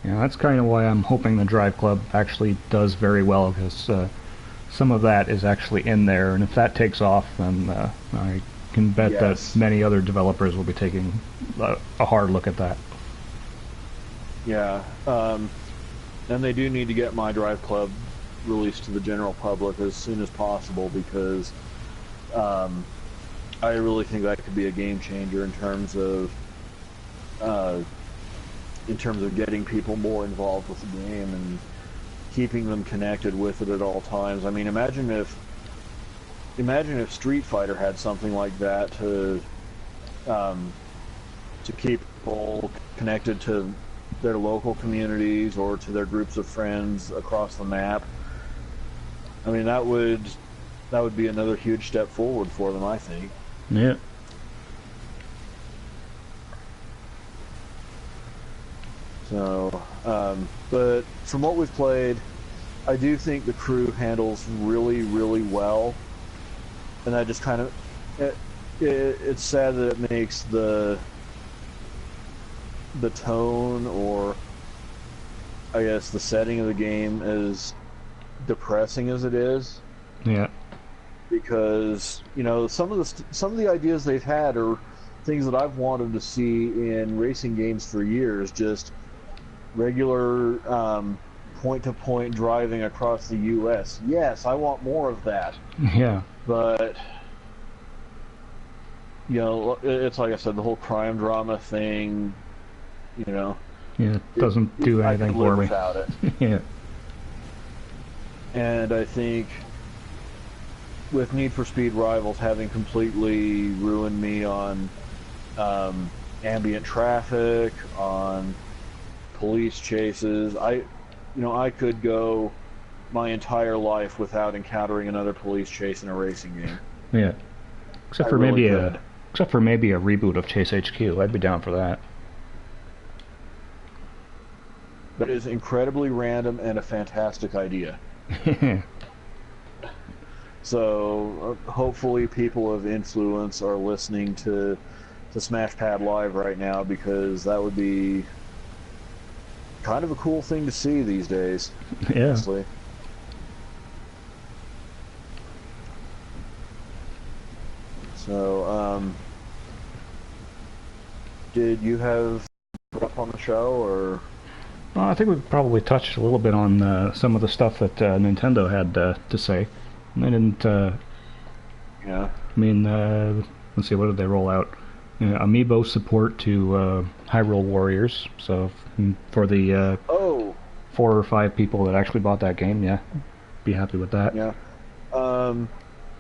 Yeah, that's kind of why I'm hoping the Drive Club actually does very well, because some of that is actually in there, and if that takes off, then I can bet that many other developers will be taking a hard look at that. Yeah, and they do need to get My Drive Club released to the general public as soon as possible, because I really think that could be a game changer in terms of getting people more involved with the game and keeping them connected with it at all times. I mean, imagine if imagine if Street Fighter had something like that um, to keep people connected to their local communities or to their groups of friends across the map. I mean, that would be another huge step forward for them, I think. Yeah. So, but from what we've played, I do think the crew handles really, really well, and I just kind of it's sad that it makes the tone, or I guess the setting of the game, as depressing as it is. Yeah. Because, you know, some of the ideas they've had are things that I've wanted to see in racing games for years. Just regular point-to-point driving across the U.S. Yes, I want more of that. Yeah. But, you know, it's like I said, the whole crime drama thing, you know. Yeah, it doesn't do anything for me. Without it. Yeah. And I think with Need for Speed Rivals having completely ruined me on ambient traffic, on police chases, I could go my entire life without encountering another police chase in a racing game. Yeah. Except for maybe a reboot of Chase HQ. I'd be down for that. That is incredibly random and a fantastic idea. So hopefully people of influence are listening to SmashPad Live right now, because that would be kind of a cool thing to see these days. Yeah. Honestly. So, did you have up on the show, or? Well, I think we probably touched a little bit on some of the stuff that Nintendo had to say. They didn't. Yeah. I mean, let's see, what did they roll out? Amiibo support to Hyrule Warriors. So for the 4 or 5 people that actually bought that game, yeah, be happy with that. Yeah.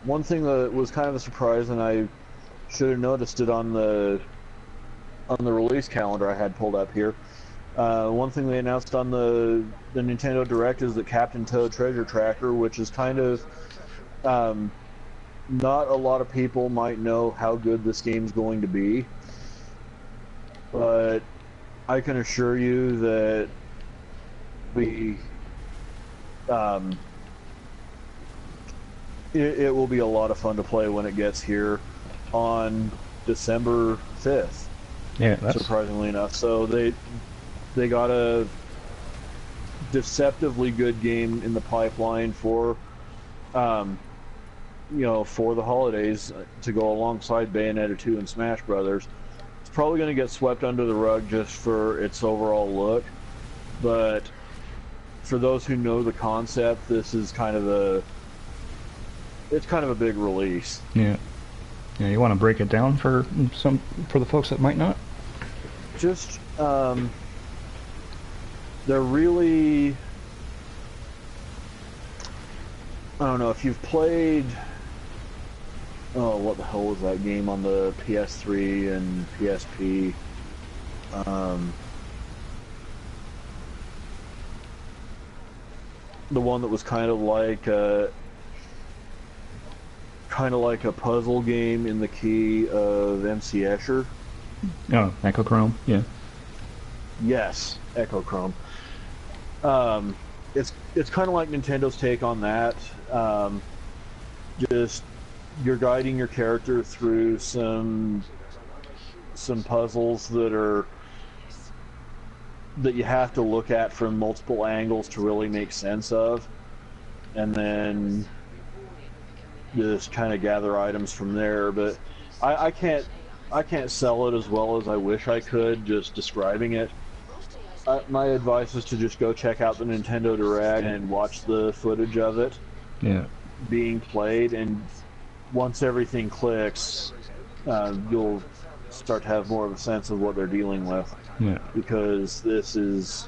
One thing that was kind of a surprise, and I should have noticed it on the release calendar I had pulled up here. One thing they announced on the Nintendo Direct is the Captain Toad Treasure Tracker, which is kind of not a lot of people might know how good this game's going to be, but I can assure you that it will be a lot of fun to play when it gets here on December 5th. Yeah, that's surprisingly enough. So they got a deceptively good game in the pipeline for for the holidays to go alongside Bayonetta 2 and Smash Brothers. It's probably going to get swept under the rug just for its overall look, but for those who know the concept, this is kind of a big release. Yeah. Yeah, you want to break it down for the folks that might not? Just they're really, I don't know if you've played, what the hell was that game on the PS3 and PSP? The one that was kind of like a puzzle game in the key of MC Escher. Oh, Echochrome, yeah. Yes, Echochrome. It's kind of like Nintendo's take on that. Just you're guiding your character through some puzzles that you have to look at from multiple angles to really make sense of, and then just kind of gather items from there. But I can't sell it as well as I wish I could just describing it. My advice is to just go check out the Nintendo Direct and watch the footage of it being played, and once everything clicks, you'll start to have more of a sense of what they're dealing with. Yeah. Because this is,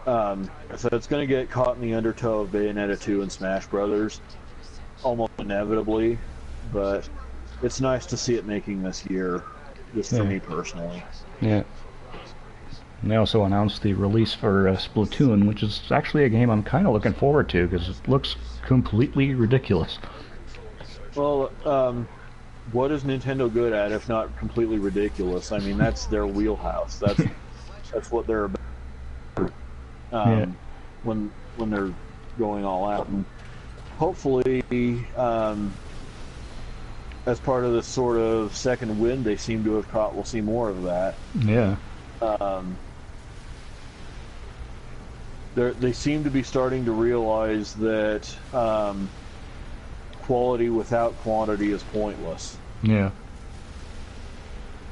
so it's going to get caught in the undertow of Bayonetta 2 and Smash Brothers, almost inevitably, but it's nice to see it making this year, just for Yeah. me personally. Yeah. And they also announced the release for Splatoon, which is actually a game I'm kind of looking forward to because it looks completely ridiculous. Well, what is Nintendo good at if not completely ridiculous? I mean, that's their wheelhouse. That's what they're about Yeah. when they're going all out. And hopefully, as part of this sort of second wind they seem to have caught, we'll see more of that. Yeah. Um, they seem to be starting to realize that quality without quantity is pointless, Yeah.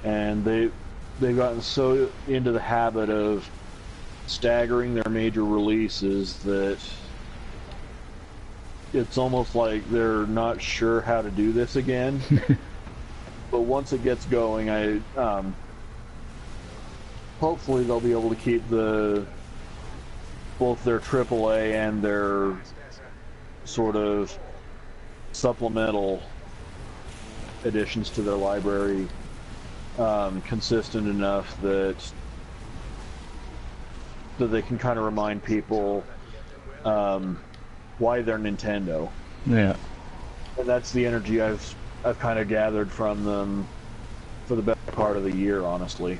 and they've gotten so into the habit of staggering their major releases that it's almost like they're not sure how to do this again. But once it gets going, hopefully they'll be able to keep both their AAA and their sort of supplemental additions to their library consistent enough that they can kind of remind people why they're Nintendo. Yeah. And that's the energy I've kind of gathered from them for the better part of the year, honestly.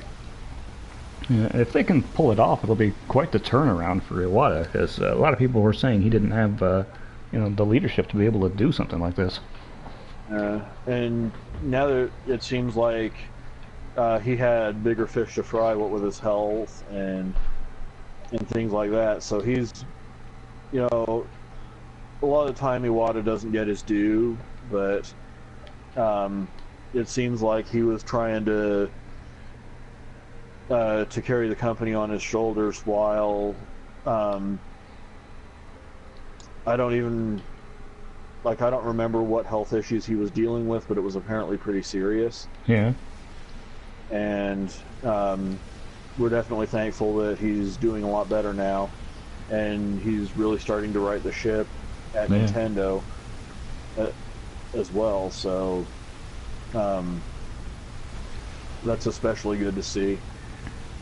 Yeah, if they can pull it off, it'll be quite the turnaround for Iwata, because a lot of people were saying he didn't have, the leadership to be able to do something like this. And now that it seems like he had bigger fish to fry, what with his health and things like that. So he's, a lot of the time Iwata doesn't get his due, but it seems like he was trying to carry the company on his shoulders while I don't remember what health issues he was dealing with, but it was apparently pretty serious. Yeah. And we're definitely thankful that he's doing a lot better now, and he's really starting to right the ship at Nintendo as well. So that's especially good to see,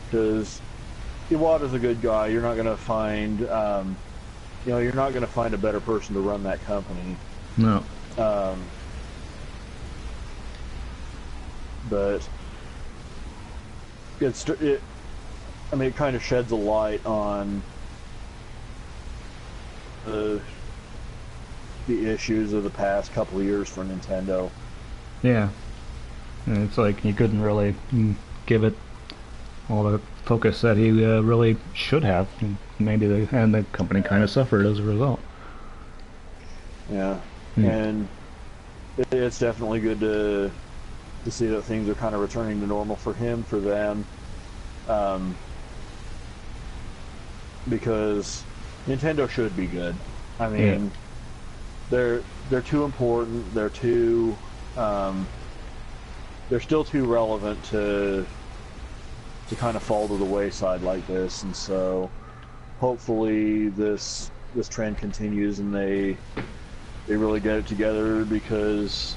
because Iwata's a good guy. You're not going to find you're not going to find a better person to run that company. No. But it kind of sheds a light on the issues of the past couple of years for Nintendo. Yeah. And it's like he couldn't really give it all the focus that he really should have. Maybe the company kind of suffered as a result. Yeah. And it's definitely good to see that things are kind of returning to normal for him, for them, because Nintendo should be good. I mean, they're too important. They're too they're still too relevant to kind of fall to the wayside like this, and so hopefully this trend continues and they really get it together, because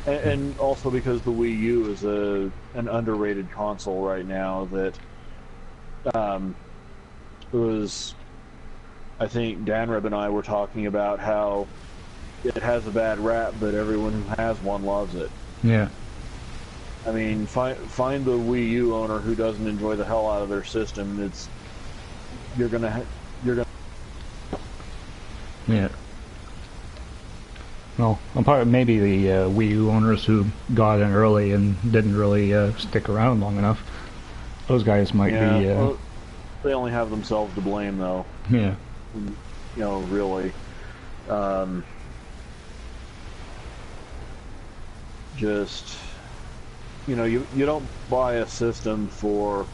and also because the Wii U is an underrated console right now. That it was, I think Danreb and I were talking about how it has a bad rap, but everyone who has one loves it. Yeah. I mean, find the Wii U owner who doesn't enjoy the hell out of their system. You're gonna. Yeah. Well, apart maybe the Wii U owners who got in early and didn't really stick around long enough. Those guys might be. Well, they only have themselves to blame, though. Yeah. Really. Just, you don't buy a system for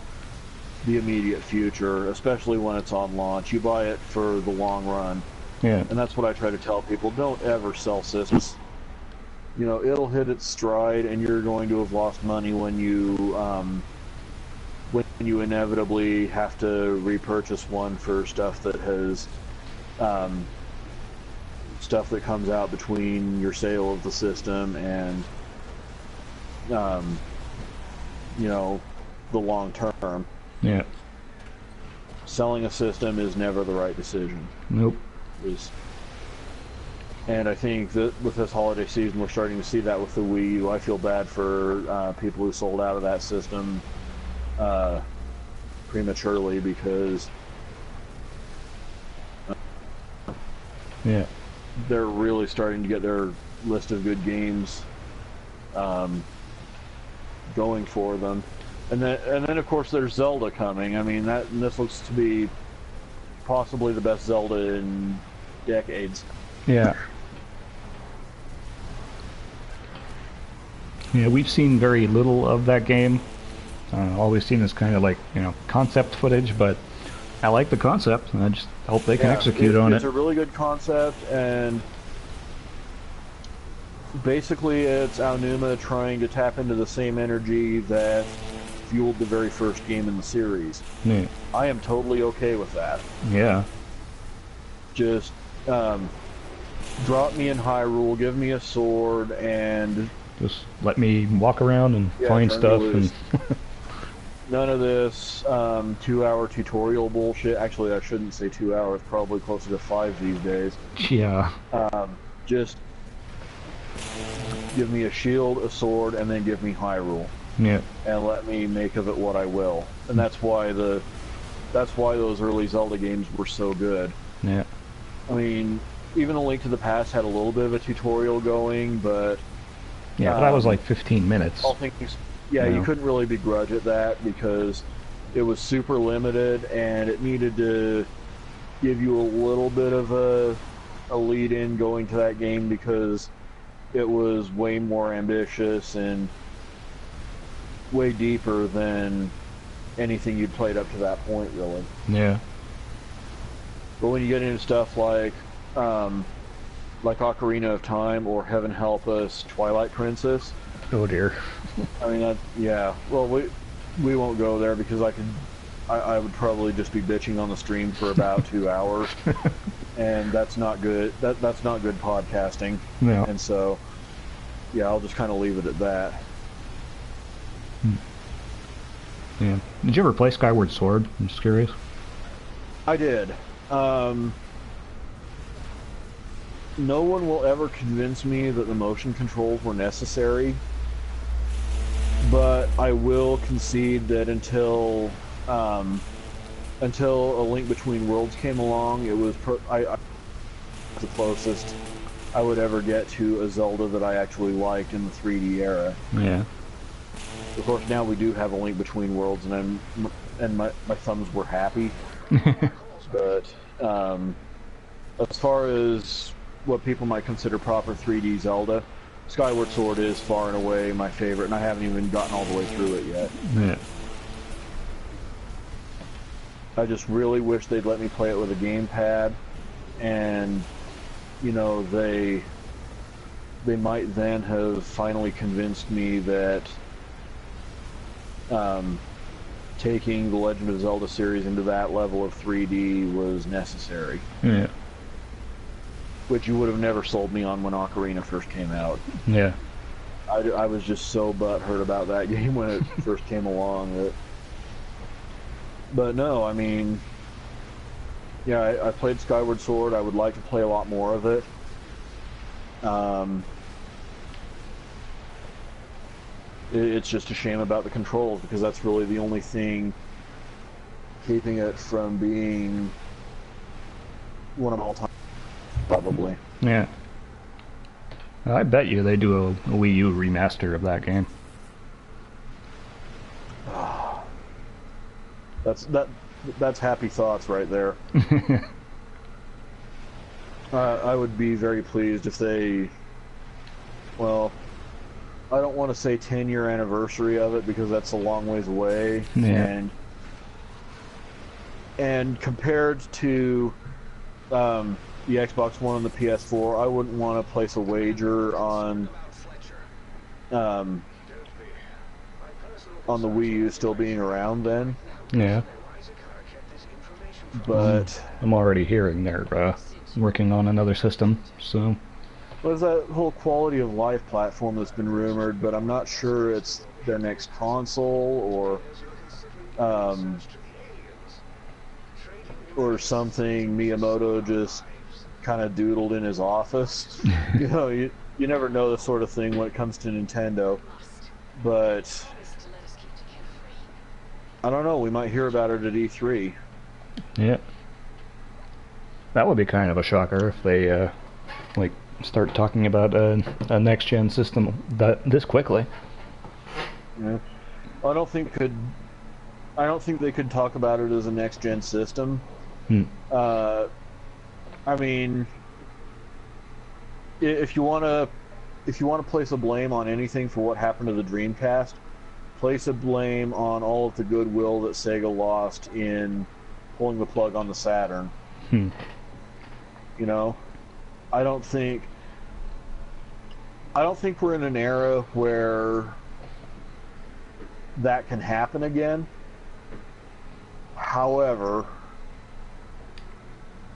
the immediate future, especially when it's on launch. You buy it for the long run. Yeah. And that's what I try to tell people. Don't ever sell systems. It'll hit its stride, and you're going to have lost money when you inevitably have to repurchase one for stuff that has stuff that comes out between your sale of the system and um, you know, the long term. Yeah. Selling a system is never the right decision. Nope. And I think that with this holiday season, we're starting to see that with the Wii U. I feel bad for people who sold out of that system prematurely because yeah, they're really starting to get their list of good games going for them. And then of course there's Zelda coming. I mean, this looks to be possibly the best Zelda in decades. Yeah. Yeah, we've seen very little of that game. All we've seen is kind of like, concept footage, but I like the concept, and I just hope they can execute on it. It's a really good concept, and basically it's Aonuma trying to tap into the same energy that fueled the very first game in the series. Yeah. I am totally okay with that. Yeah. Just drop me in Hyrule, give me a sword, and just let me walk around and find stuff. And none of this 2-hour tutorial bullshit. Actually, I shouldn't say 2 hours. Probably closer to 5 these days. Yeah. Just give me a shield, a sword, and then give me Hyrule. Yeah. And let me make of it what I will. And that's why those early Zelda games were so good. Yeah. I mean, even A Link to the Past had a little bit of a tutorial going, but yeah, but that was like 15 minutes. All things, yeah, you couldn't really begrudge at that because it was super limited and it needed to give you a little bit of a lead in going to that game because it was way more ambitious and way deeper than anything you'd played up to that point, really. Yeah. But when you get into stuff like Ocarina of Time or Heaven Help Us, Twilight Princess. Oh dear. I mean, yeah. Well, we won't go there because I would probably just be bitching on the stream for about 2 hours, and that's not good. That's not good podcasting. No. And so, yeah, I'll just kind of leave it at that. Yeah. Did you ever play Skyward Sword? I'm just curious. I did. No one will ever convince me that the motion controls were necessary, but I will concede that until A Link Between Worlds came along, it was the closest I would ever get to a Zelda that I actually liked in the 3D era. Yeah. Of course, now we do have A Link Between Worlds, and my thumbs were happy. But as far as what people might consider proper 3D Zelda, Skyward Sword is far and away my favorite, and I haven't even gotten all the way through it yet. Yeah. I just really wish they'd let me play it with a gamepad, and they might then have finally convinced me that taking the Legend of Zelda series into that level of 3D was necessary. Yeah. Which you would have never sold me on when Ocarina first came out. Yeah. I was just so butthurt about that game when it first came along. But no, I mean, yeah, I played Skyward Sword. I would like to play a lot more of it. It's just a shame about the controls because that's really the only thing keeping it from being one of my all-time. Probably. Yeah. I bet you they do a Wii U remaster of that game. That's happy thoughts right there. I would be very pleased if they. Well, I don't want to say 10-year anniversary of it because that's a long ways away. Yeah. And compared to the Xbox One and the PS4, I wouldn't want to place a wager on the Wii U still being around then. Yeah. But I'm already hearing their working on another system. So There's that whole quality of life platform that's been rumored, but I'm not sure it's their next console um, or something Miyamoto just kind of doodled in his office. You never know the sort of thing when it comes to Nintendo, but I don't know. We might hear about it at E3. yeah, that would be kind of a shocker if they like start talking about a next gen system this quickly. Yeah. I don't think they could talk about it as a next gen system. I mean, if you want to place a blame on anything for what happened to the Dreamcast, place a blame on all of the goodwill that Sega lost in pulling the plug on the Saturn. You know, I don't think we're in an era where that can happen again. However,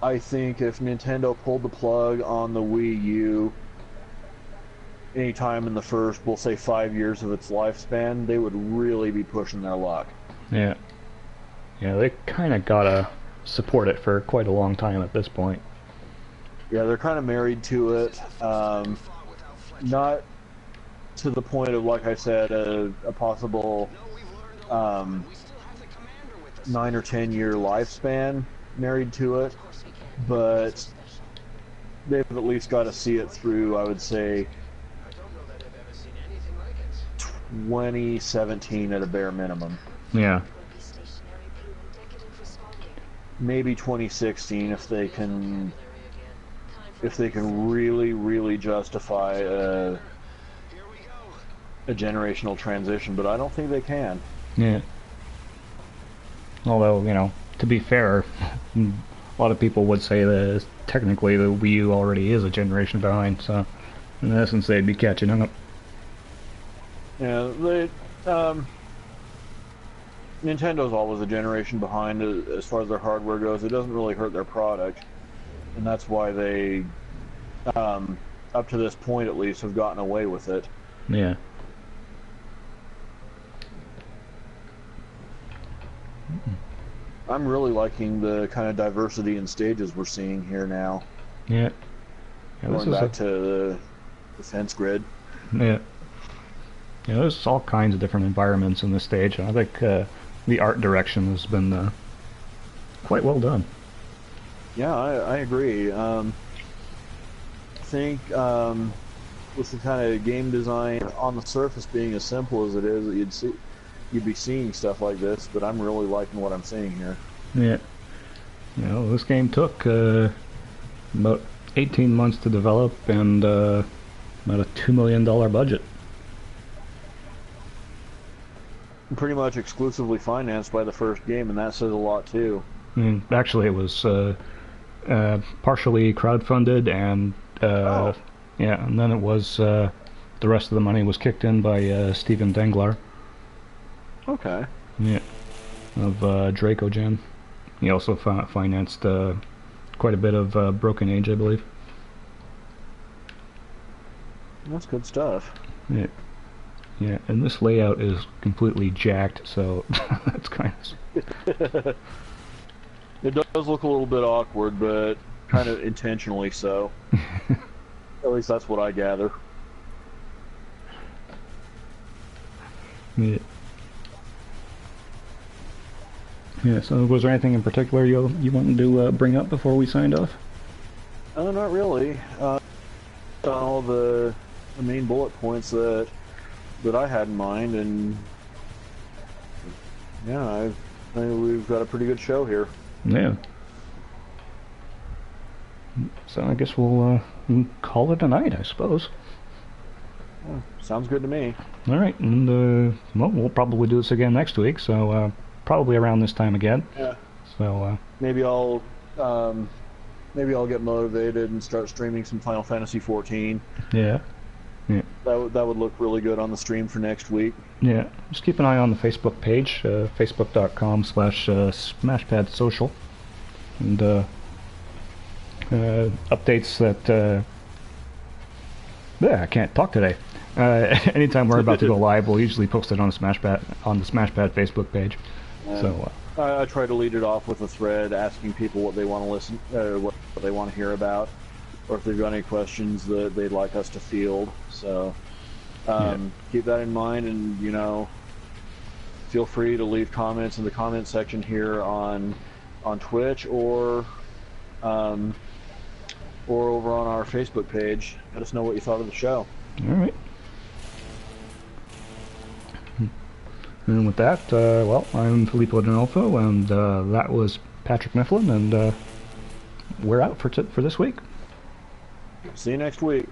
I think if Nintendo pulled the plug on the Wii U anytime in the first, we'll say 5 years of its lifespan, they would really be pushing their luck. Yeah, they kind of gotta support it for quite a long time at this point. Yeah, they're kind of married to it. Not to the point of, like I said, a possible 9 or 10 year lifespan married to it, but they've at least got to see it through, I would say, 2017 at a bare minimum. Yeah. Maybe 2016 if they can really justify a generational transition, but I don't think they can. Yeah. Although, to be fair, a lot of people would say that technically the Wii U already is a generation behind, so in essence they'd be catching up. Yeah, Nintendo's always a generation behind as far as their hardware goes. It doesn't really hurt their product, and that's why they, up to this point at least, have gotten away with it. Yeah. I'm really liking the kind of diversity in stages we're seeing here now. Yeah. Going back to the fence grid. Yeah. Yeah, there's all kinds of different environments in this stage, and I think the art direction has been quite well done. Yeah, I agree. I think with the kind of game design on the surface being as simple as it is, you'd be seeing stuff like this, but I'm really liking what I'm seeing here. Yeah. This game took about 18 months to develop and about a $2 million budget. Pretty much exclusively financed by the first game, and that says a lot too. Actually, it was partially crowdfunded, and yeah, and then it was the rest of the money was kicked in by Steven Denglar. Okay. Yeah, of Draco Gen. He also financed quite a bit of Broken Age, I believe. That's good stuff. Yeah. Yeah, and this layout is completely jacked, so that's kind of... It does look a little bit awkward, but kind of intentionally so. At least that's what I gather. Yeah. Yeah, so was there anything in particular you wanted to bring up before we signed off? Not really. All the main bullet points that I had in mind, and yeah, I think we've got a pretty good show here. Yeah. So I guess we'll call it a night, I suppose. Yeah, sounds good to me. All right, and well, we'll probably do this again next week, so probably around this time again. Yeah. So maybe I'll get motivated and start streaming some Final Fantasy 14. Yeah. Yeah. That would look really good on the stream for next week. Yeah, just keep an eye on the Facebook page, facebook.com/SmashPad Social, and Updates that yeah, I can't talk today. Anytime we're about to go live, we'll usually post it on the SmashPad Facebook page. So I try to lead it off with a thread asking people what they want to listen, what they want to hear about, or if they've got any questions that they'd like us to field. So keep that in mind, and feel free to leave comments in the comment section here on Twitch or over on our Facebook page. Let us know what you thought of the show. all right. And with that, well, I'm Filippo D'Onofrio, and that was Patrick Mifflin, and we're out for this week. See you next week.